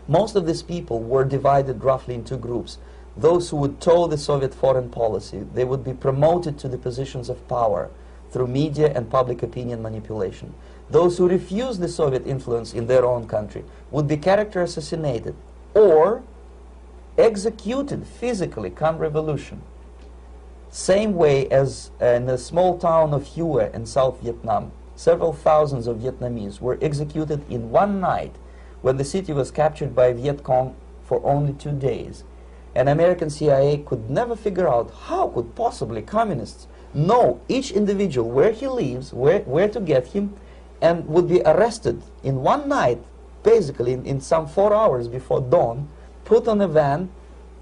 Most of these people were divided roughly into groups. Those who would toe the Soviet foreign policy, they would be promoted to the positions of power through media and public opinion manipulation. Those who refused the Soviet influence in their own country would be character assassinated or executed physically come revolution. Same way as in the small town of Hue in South Vietnam, several thousands of Vietnamese were executed in one night when the city was captured by Viet Cong for only 2 days. And American CIA could never figure out how could possibly communists know each individual, where he lives, where to get him, and would be arrested in one night, basically in some 4 hours before dawn, put on a van,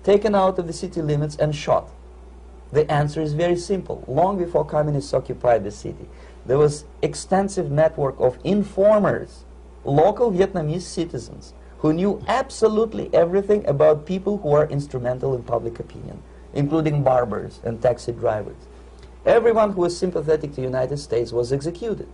taken out of the city limits and shot. The answer is very simple. Long before communists occupied the city, there was extensive network of informers, local Vietnamese citizens, who knew absolutely everything about people who are instrumental in public opinion, including barbers and taxi drivers. Everyone who was sympathetic to the United States was executed.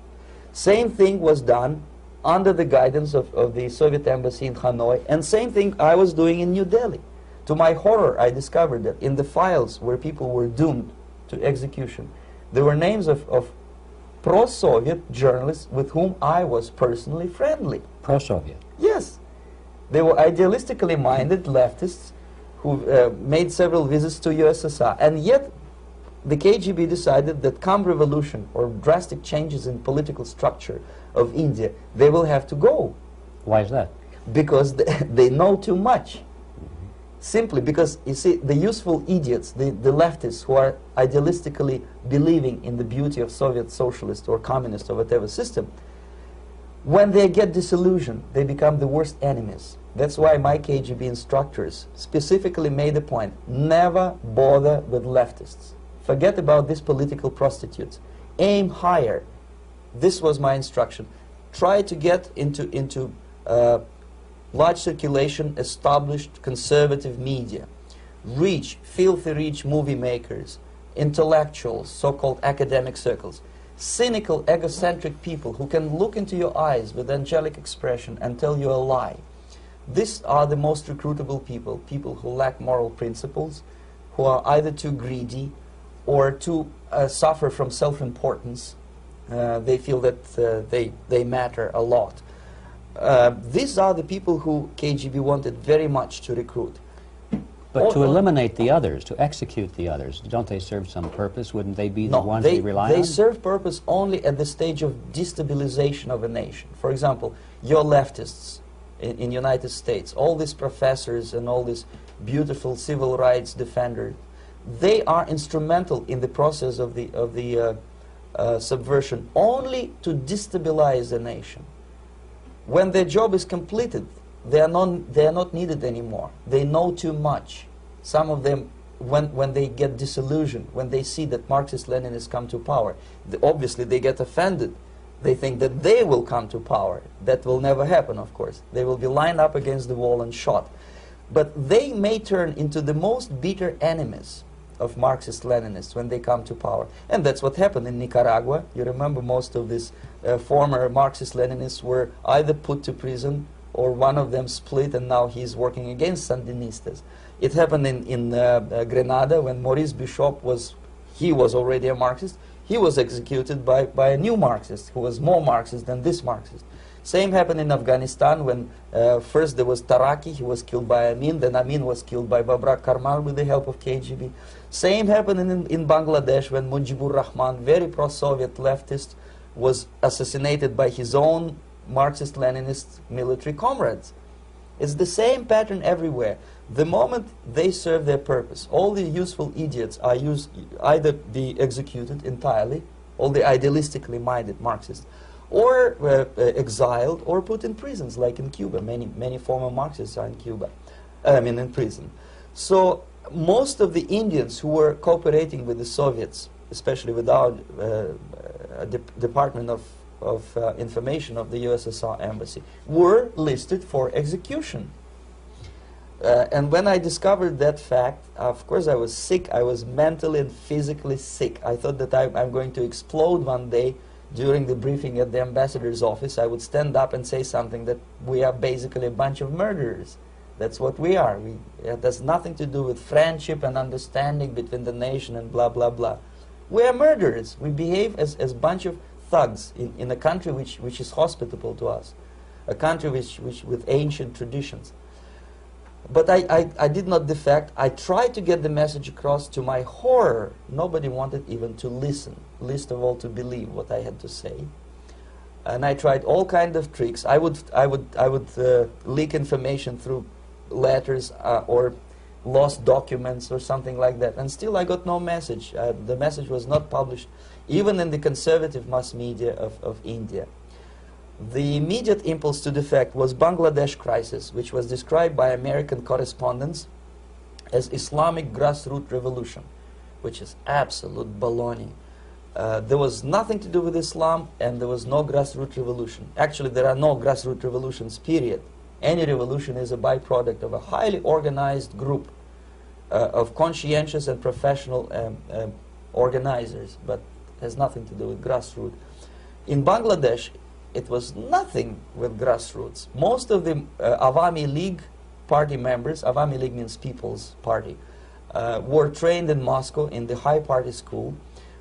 Same thing was done under the guidance of the Soviet embassy in Hanoi, and same thing I was doing in New Delhi. To my horror, I discovered that in the files where people were doomed to execution, there were names of pro-Soviet journalists with whom I was personally friendly. Pro-Soviet? Yes. They were idealistically minded leftists who made several visits to USSR, and yet the KGB decided that come revolution or drastic changes in political structure of India, they will have to go. Why is that? Because they know too much. Simply because, you see, the useful idiots, the leftists who are idealistically believing in the beauty of Soviet socialist or communist or whatever system, when they get disillusioned, they become the worst enemies. That's why my KGB instructors specifically made a point, never bother with leftists. Forget about these political prostitutes. Aim higher. This was my instruction. Try to get into large circulation, established conservative media. Reach, filthy rich movie makers, intellectuals, so-called academic circles. Cynical, egocentric people who can look into your eyes with angelic expression and tell you a lie. These are the most recruitable people, people who lack moral principles, who are either too greedy or too suffer from self-importance. They feel that they matter a lot. These are the people who KGB wanted very much to recruit. But to eliminate the others, to execute the others, don't they serve some purpose? Wouldn't they be the ones they rely on? They serve purpose only at the stage of destabilization of a nation. For example, your leftists in United States, all these professors and all these beautiful civil rights defenders, they are instrumental in the process of the subversion only to destabilize the nation. When their job is completed, they are not needed anymore. They know too much. Some of them, when they get disillusioned, when they see that Marxist-Leninists come to power, obviously they get offended. They think that they will come to power. That will never happen, of course. They will be lined up against the wall and shot. But they may turn into the most bitter enemies of Marxist-Leninists when they come to power. And that's what happened in Nicaragua. You remember most of these former Marxist-Leninists were either put to prison or one of them split, and now he's working against Sandinistas. It happened in Grenada when Maurice Bishop was already a Marxist. He was executed by a new Marxist who was more Marxist than this Marxist. Same happened in Afghanistan when first there was Taraki, he was killed by Amin, then Amin was killed by Babrak Karmal with the help of KGB. Same happened in Bangladesh when Mujibur Rahman, very pro-Soviet leftist, was assassinated by his own Marxist-Leninist military comrades. It's the same pattern everywhere. The moment they serve their purpose, all the useful idiots are either be executed entirely, all the idealistically minded Marxists, or exiled, or put in prisons, like in Cuba. Many former Marxists are in Cuba, in prison. So most of the Indians who were cooperating with the Soviets, especially with our Department of Information of the USSR Embassy, were listed for execution. And when I discovered that fact, of course I was sick. I was mentally and physically sick. I thought that I'm going to explode one day during the briefing at the ambassador's office. I would stand up and say something that we are basically a bunch of murderers. That's what we are. It has nothing to do with friendship and understanding between the nation and blah, blah, blah. We are murderers. We behave as a bunch of thugs in a country which is hospitable to us, a country which with ancient traditions. But I did not defect. I tried to get the message across. To my horror, nobody wanted even to listen, least of all to believe what I had to say. And I tried all kinds of tricks. I would leak information through letters or lost documents or something like that. And still I got no message. The message was not published, even in the conservative mass media of India. The immediate impulse to defect was Bangladesh crisis, which was described by American correspondents as Islamic grassroots revolution, which is absolute baloney. There was nothing to do with Islam, and there was no grassroots revolution. Actually, there are no grassroots revolutions, period. Any revolution is a byproduct of a highly organized group of conscientious and professional organizers, but has nothing to do with grassroots. In Bangladesh, it was nothing with grassroots. Most of the Awami League party members, Awami League means People's Party, were trained in Moscow in the High Party School.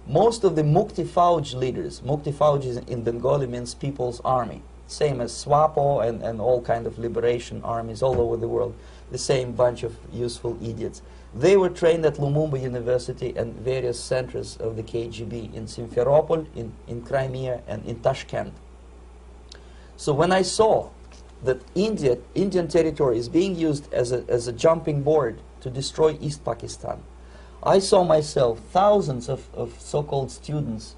Most of the Mukti Fauj leaders, Mukti Fauj in Bengali means People's Army, same as SWAPO and all kind of liberation armies all over the world, the same bunch of useful idiots. They were trained at Lumumba University and various centers of the KGB in Simferopol, in Crimea, and in Tashkent. So when I saw that Indian territory is being used as a jumping board to destroy East Pakistan, I saw myself thousands of so-called students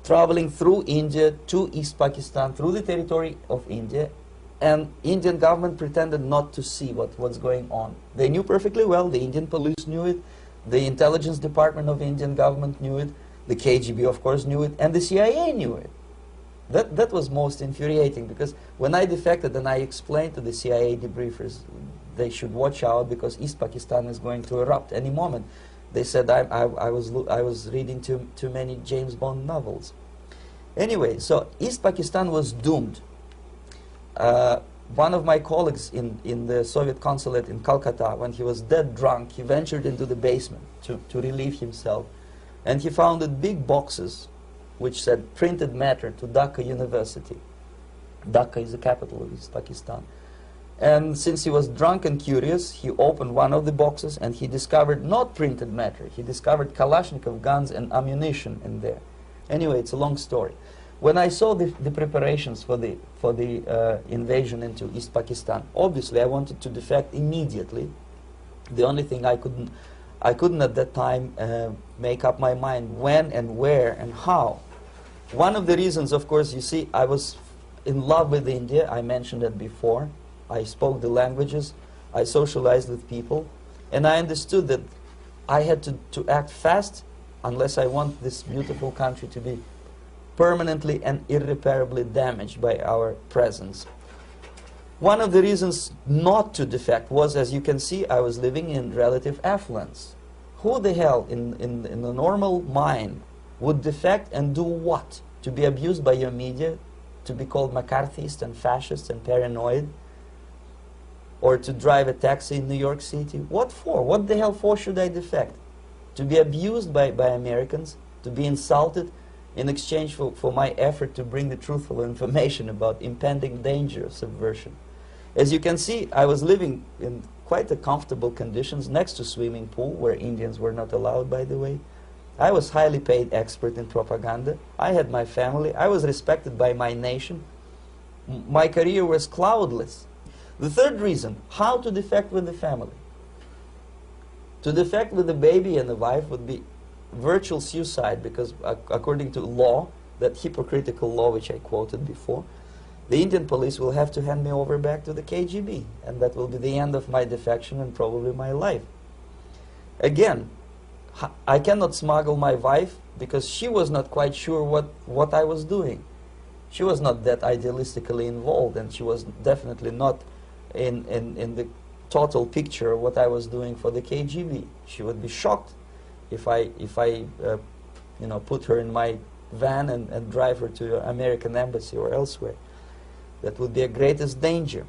traveling through India to East Pakistan, through the territory of India, and Indian government pretended not to see what's going on. They knew perfectly well, the Indian police knew it, the intelligence department of the Indian government knew it, the KGB of course knew it, and the CIA knew it. That was most infuriating, because when I defected and I explained to the CIA debriefers they should watch out because East Pakistan is going to erupt any moment, they said I was reading too many James Bond novels. Anyway, so East Pakistan was doomed. One of my colleagues in the Soviet consulate in Calcutta, when he was dead drunk, he ventured into the basement to relieve himself, and he found big boxes which said printed matter to Dhaka University. Dhaka is the capital of East Pakistan. And since he was drunk and curious, he opened one of the boxes and he discovered not printed matter. He discovered Kalashnikov guns and ammunition in there. Anyway, it's a long story. When I saw the preparations for the invasion into East Pakistan, obviously I wanted to defect immediately. The only thing I couldn't at that time make up my mind when and where and how. One of the reasons, of course, you see, I was in love with India. I mentioned it before. I spoke the languages. I socialized with people. And I understood that I had to act fast unless I want this beautiful country to be permanently and irreparably damaged by our presence. One of the reasons not to defect was, as you can see, I was living in relative affluence. Who the hell in a normal mind would defect and do what? To be abused by your media, to be called McCarthyist and fascist and paranoid, or to drive a taxi in New York City? What for? What the hell for should I defect? To be abused by Americans, to be insulted in exchange for my effort to bring the truthful information about impending danger of subversion. As you can see, I was living in quite a comfortable conditions next to swimming pool, where Indians were not allowed, by the way. I was highly paid expert in propaganda. I had my family. I was respected by my nation. My career was cloudless. The third reason, how to defect with the family. To defect with a baby and a wife would be virtual suicide, because according to law, that hypocritical law which I quoted before, the Indian police will have to hand me over back to the KGB, and that will be the end of my defection and probably my life. Again, I cannot smuggle my wife because she was not quite sure what I was doing. She was not that idealistically involved, and she was definitely not in the total picture of what I was doing for the KGB. She would be shocked if I you know, put her in my van and drive her to the American embassy or elsewhere. That would be a greatest danger.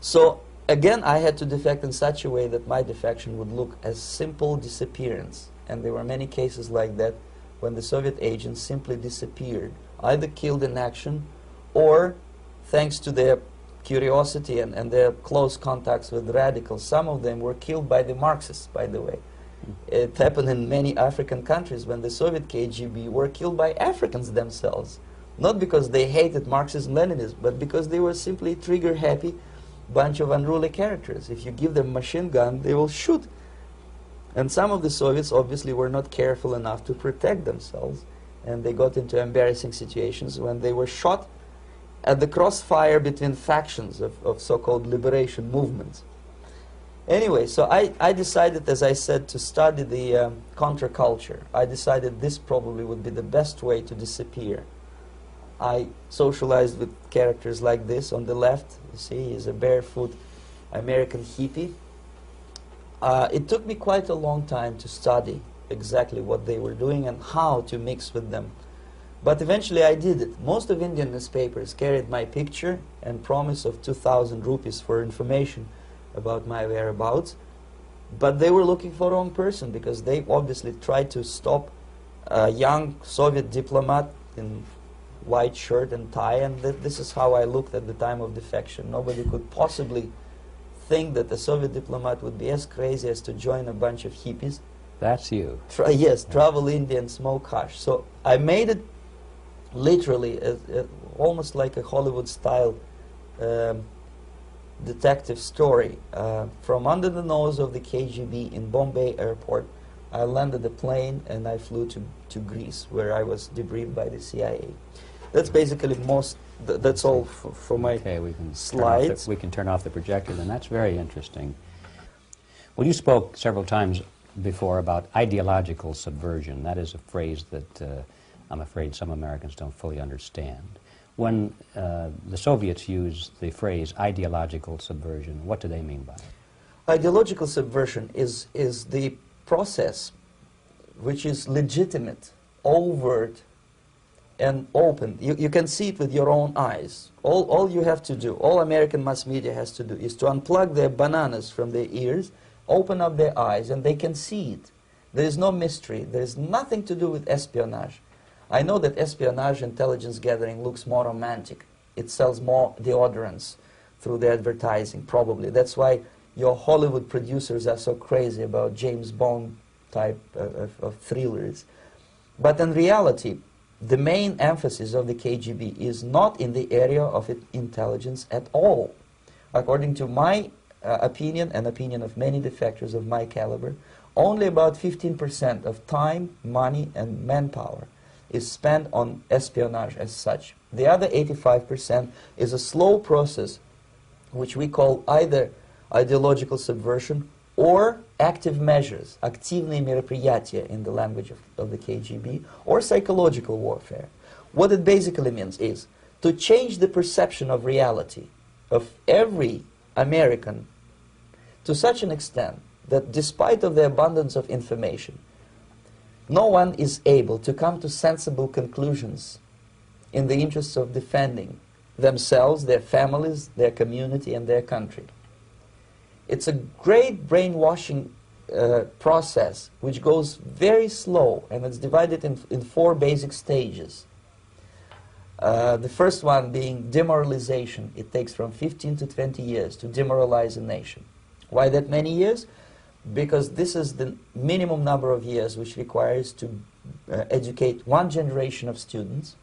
So again, I had to defect in such a way that my defection would look as simple disappearance. And there were many cases like that when the Soviet agents simply disappeared, either killed in action or, thanks to their curiosity and their close contacts with radicals, some of them were killed by the Marxists, by the way. It happened in many African countries when the Soviet KGB were killed by Africans themselves. Not because they hated Marxism-Leninism, but because they were simply trigger-happy bunch of unruly characters. If you give them a machine gun, they will shoot. And some of the Soviets obviously were not careful enough to protect themselves, and they got into embarrassing situations when they were shot at the crossfire between factions of so-called liberation movements. Anyway, so I decided, as I said, to study the counterculture. I decided this probably would be the best way to disappear. I socialized with characters like this. On the left, you see, is a barefoot American hippie. It took me quite a long time to study exactly what they were doing and how to mix with them. But eventually I did it. Most of Indian newspapers carried my picture and promise of 2,000 rupees for information about my whereabouts. But they were looking for the wrong person, because they obviously tried to stop a young Soviet diplomat in white shirt and tie, and this is how I looked at the time of defection. Nobody could possibly think that a Soviet diplomat would be as crazy as to join a bunch of hippies. That's you. Yes, travel India and smoke hash. So I made it literally almost like a Hollywood-style detective story. From under the nose of the KGB in Bombay airport, I landed the plane and I flew to Greece, where I was debriefed by the CIA. That's basically that's all for my slides. We can turn off the projector, and that's very interesting. Well, you spoke several times before about ideological subversion. That is a phrase that I'm afraid some Americans don't fully understand. When the Soviets use the phrase ideological subversion, what do they mean by it? Ideological subversion is the process which is legitimate, overt, and open. You can see it with your own eyes. All you have to do, all American mass media has to do, is to unplug their bananas from their ears, open up their eyes, and they can see it. There is no mystery. There is nothing to do with espionage. I know that espionage intelligence gathering looks more romantic. It sells more deodorants through the advertising, probably. That's why your Hollywood producers are so crazy about James Bond type of thrillers. But in reality, the main emphasis of the KGB is not in the area of intelligence at all. According to my opinion, and opinion of many defectors of my caliber, only about 15% of time, money, and manpower is spent on espionage as such. The other 85% is a slow process which we call either ideological subversion or active measures, активные мероприятия in the language of the KGB, or psychological warfare. What it basically means is to change the perception of reality of every American to such an extent that despite of the abundance of information, no one is able to come to sensible conclusions in the interests of defending themselves, their families, their community, and their country. It's a great brainwashing process which goes very slow, and it's divided in 4 basic stages. The first one being demoralization. It takes from 15 to 20 years to demoralize a nation. Why that many years? Because this is the minimum number of years which requires to educate one generation of students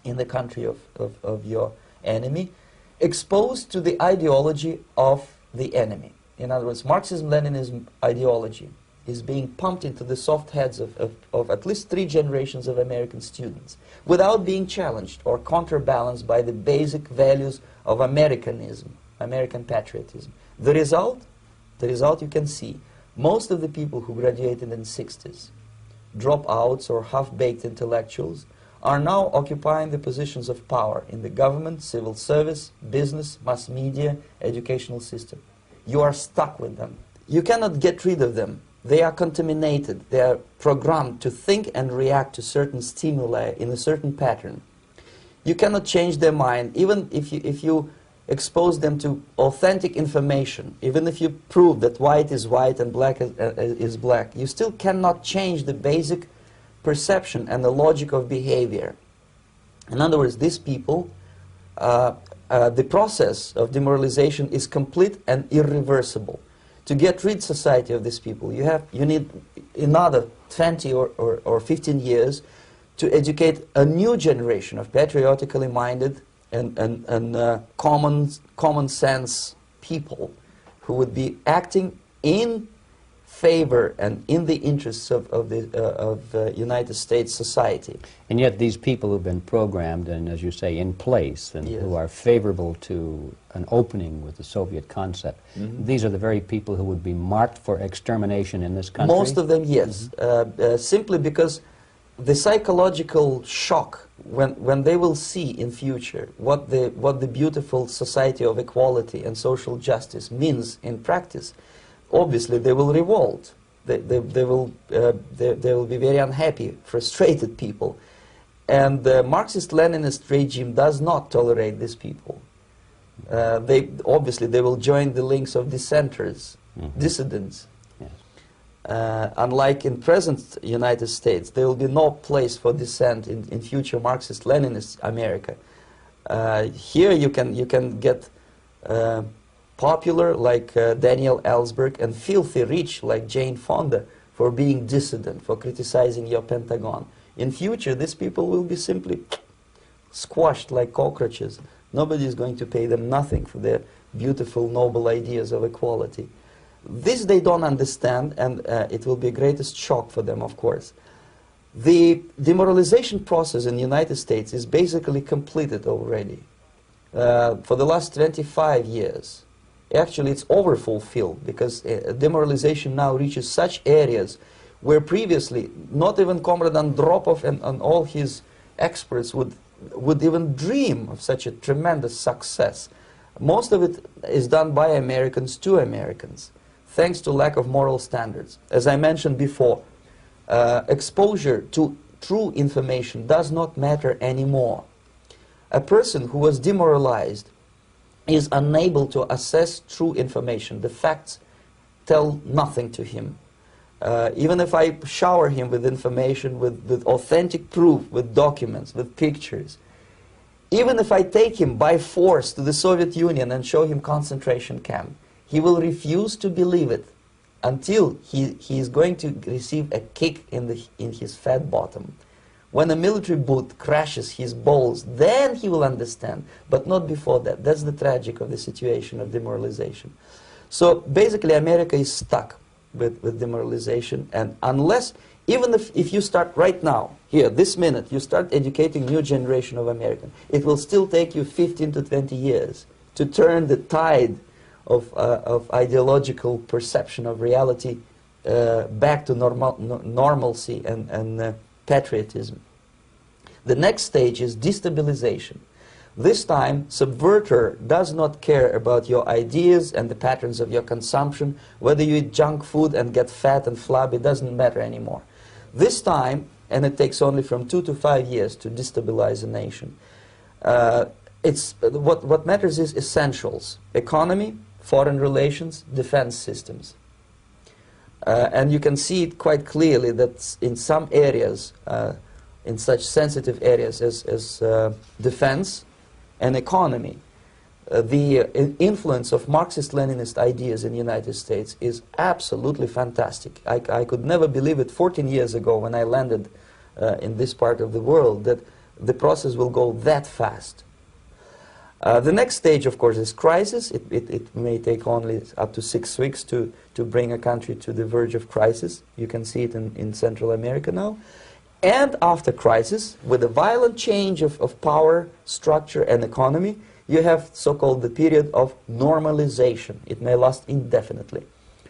in the country of your enemy, exposed to the ideology of the enemy. In other words, Marxism-Leninism ideology is being pumped into the soft heads of at least 3 generations of American students without being challenged or counterbalanced by the basic values of Americanism, American patriotism. The result you can see. Most of the people who graduated in the 60s, dropouts or half-baked intellectuals, are now occupying the positions of power in the government, civil service, business, mass media, educational system. You are stuck with them. You cannot get rid of them. They are contaminated. They are programmed to think and react to certain stimuli in a certain pattern. You cannot change their mind, even if you expose them to authentic information, even if you prove that white is white and black is black. You still cannot change the basic perception and the logic of behavior. In other words, these people, the process of demoralization is complete and irreversible. To get rid society of these people, you need another 20 or 15 years to educate a new generation of patriotically minded and common sense people who would be acting in favor and in the interests of United States society. And yet these people who've been programmed and, as you say, in place and Yes. who are favorable to an opening with the Soviet concept, these are the very people who would be marked for extermination in this country? Most of them, yes. Simply because the psychological shock when they will see in future what the beautiful society of equality and social justice means in practice, obviously they will revolt. They will be very unhappy, frustrated people. And the Marxist-Leninist regime does not tolerate these people. Obviously they will join the links of dissenters, dissidents. Yes. Unlike in present United States, there will be no place for dissent in future Marxist-Leninist America. Here you can get popular like Daniel Ellsberg and filthy rich like Jane Fonda for being dissident, for criticizing your Pentagon. In future, these people will be simply squashed like cockroaches. Nobody is going to pay them nothing for their beautiful, noble ideas of equality. This they don't understand, and it will be a greatest shock for them, of course. The demoralization process in the United States is basically completed already. For the last 25 years, actually it's overfulfilled, because demoralization now reaches such areas where previously not even Comrade Andropov and all his experts would even dream of such a tremendous success. Most of it is done by Americans to Americans, thanks to lack of moral standards. As I mentioned before, exposure to true information does not matter anymore. A person who was demoralized is unable to assess true information. The facts tell nothing to him. Even if I shower him with information, with authentic proof, with documents, with pictures, even if I take him by force to the Soviet Union and show him concentration camp, he will refuse to believe it until he is going to receive a kick in his fat bottom. When a military boot crashes his balls, then he will understand, but not before that. That's the tragic of the situation of demoralization. So basically America is stuck with demoralization, and unless, even if you start right now, here, this minute, you start educating new generation of Americans, it will still take you 15 to 20 years to turn the tide of ideological perception of reality back to normalcy and patriotism. The next stage is destabilization. This time, subverter does not care about your ideas and the patterns of your consumption. Whether you eat junk food and get fat and flabby, doesn't matter anymore. This time, and it takes only from 2 to 5 years to destabilize a nation, what matters is essentials: economy, foreign relations, defense systems. And you can see it quite clearly that in some areas, in such sensitive areas as defense and economy, the influence of Marxist-Leninist ideas in the United States is absolutely fantastic. I could never believe it 14 years ago when I landed in this part of the world, that the process will go that fast. The next stage, of course, is crisis. It may take only up to 6 weeks to bring a country to the verge of crisis. You can see it in Central America now. And after crisis, with a violent change of power, structure, and economy, you have so-called the period of normalization. It may last indefinitely.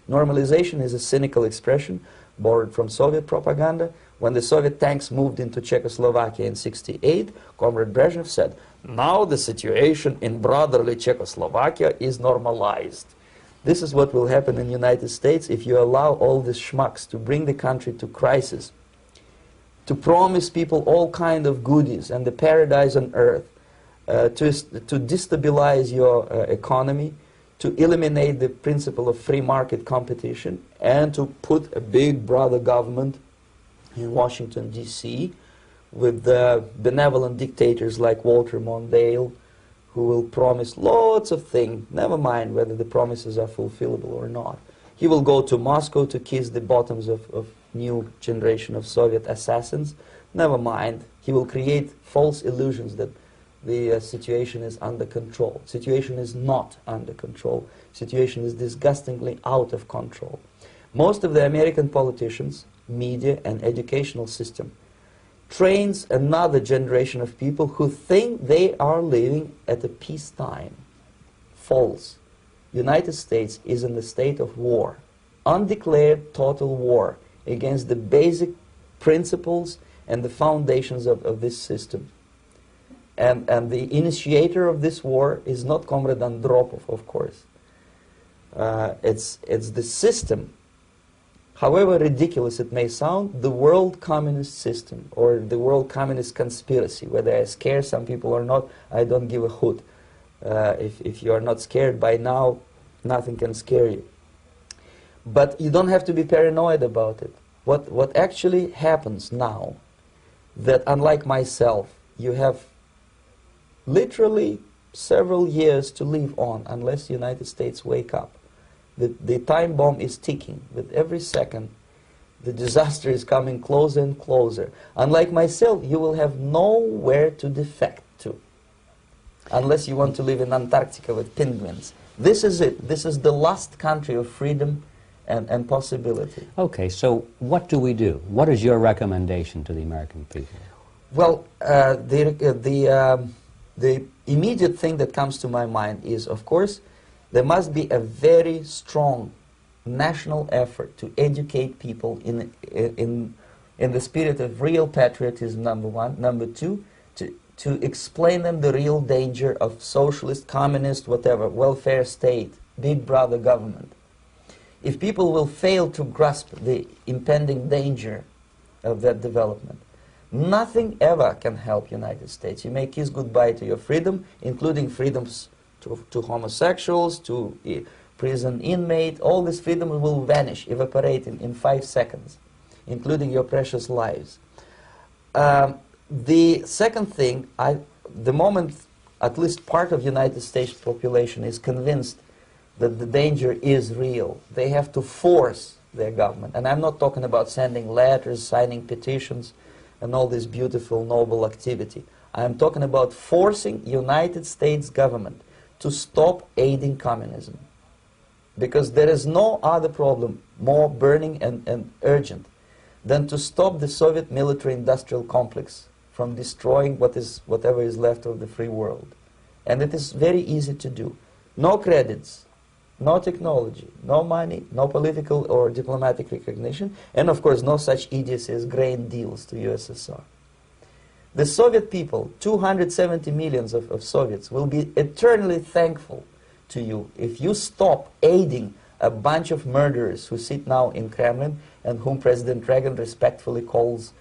Normalization is a cynical expression borrowed from Soviet propaganda. When the Soviet tanks moved into Czechoslovakia in '68, Comrade Brezhnev said, "Now the situation in brotherly Czechoslovakia is normalized." This is what will happen in the United States if you allow all these schmucks to bring the country to crisis, to promise people all kind of goodies and the paradise on earth, to destabilize your economy, to eliminate the principle of free market competition, and to put a big brother government in Washington, D.C., with benevolent dictators like Walter Mondale, who will promise lots of things, never mind whether the promises are fulfillable or not. He will go to Moscow to kiss the bottoms of new generation of Soviet assassins, never mind. He will create false illusions that the situation is under control. Situation is not under control. Situation is disgustingly out of control. Most of the American politicians, media, and educational system trains another generation of people who think they are living at a peacetime. False. United States is in the state of war, undeclared total war against the basic principles and the foundations of this system. And the initiator of this war is not Comrade Andropov, of course. It's the system. However ridiculous it may sound, the world communist system or the world communist conspiracy, whether I scare some people or not, I don't give a hoot. If you are not scared by now, nothing can scare you. But you don't have to be paranoid about it. What actually happens now, that unlike myself, you have literally several years to live on unless the United States wake up. The time bomb is ticking. With every second, the disaster is coming closer and closer. Unlike myself, you will have nowhere to defect to, unless you want to live in Antarctica with penguins. This is it. This is the last country of freedom and possibility. Okay, so what do we do? What is your recommendation to the American people? Well, the immediate thing that comes to my mind is, of course, there must be a very strong national effort to educate people in the spirit of real patriotism, number one. Number two, to explain them the real danger of socialist, communist, whatever, welfare state, big brother government. If people will fail to grasp the impending danger of that development, nothing ever can help United States. You may kiss goodbye to your freedom, including freedoms to homosexuals, to prison inmate. All this freedom will vanish, evaporate in 5 seconds, including your precious lives. The second thing, the moment at least part of United States population is convinced that the danger is real, they have to force their government. And I'm not talking about sending letters, signing petitions, and all this beautiful, noble activity. I'm talking about forcing United States government to stop aiding communism. Because there is no other problem more burning and urgent than to stop the Soviet military-industrial complex from destroying whatever is left of the free world. And it is very easy to do. No credits, no technology, no money, no political or diplomatic recognition, and of course no such idiocy as grain deals to USSR. The Soviet people, 270 millions of Soviets, will be eternally thankful to you if you stop aiding a bunch of murderers who sit now in Kremlin and whom President Reagan respectfully calls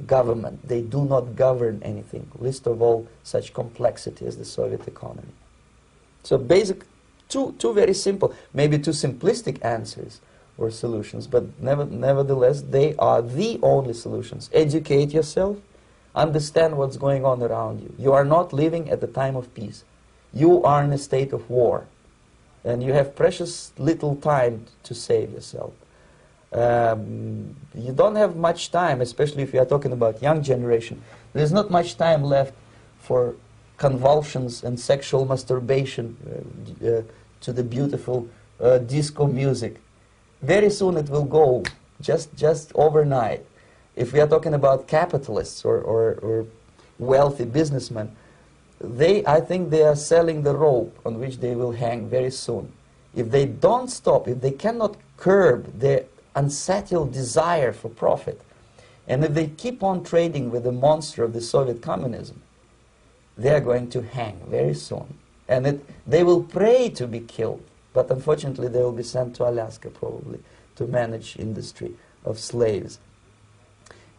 government. They do not govern anything, least of all such complexity as the Soviet economy. So basic, two very simple, maybe too simplistic answers or solutions, but nevertheless they are the only solutions. Educate yourself. Understand what's going on around you. You are not living at the time of peace. You are in a state of war. And you have precious little time to save yourself. You don't have much time, especially if you are talking about young generation. There's not much time left for convulsions and sexual masturbation to the beautiful disco music. Very soon it will go, just overnight. If we are talking about capitalists or wealthy businessmen, I think they are selling the rope on which they will hang very soon. If they don't stop, if they cannot curb their unsettled desire for profit, and if they keep on trading with the monster of the Soviet communism, they are going to hang very soon. And they will pray to be killed, but unfortunately they will be sent to Alaska probably to manage industry of slaves.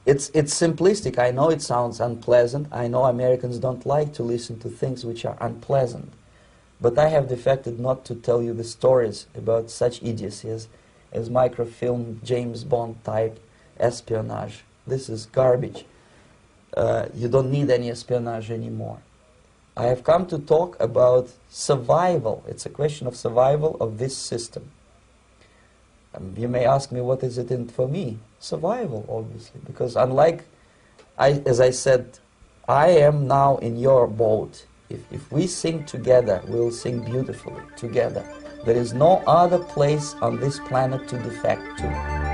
It's simplistic. I know it sounds unpleasant. I know Americans don't like to listen to things which are unpleasant. But I have defected not to tell you the stories about such idiocy as microfilm, James Bond type espionage. This is garbage. You don't need any espionage anymore. I have come to talk about survival. It's a question of survival of this system. You may ask me, what is it in for me? Survival, obviously, because unlike, as I said, I am now in your boat. If we sing together, we'll sing beautifully together. There is no other place on this planet to defect to.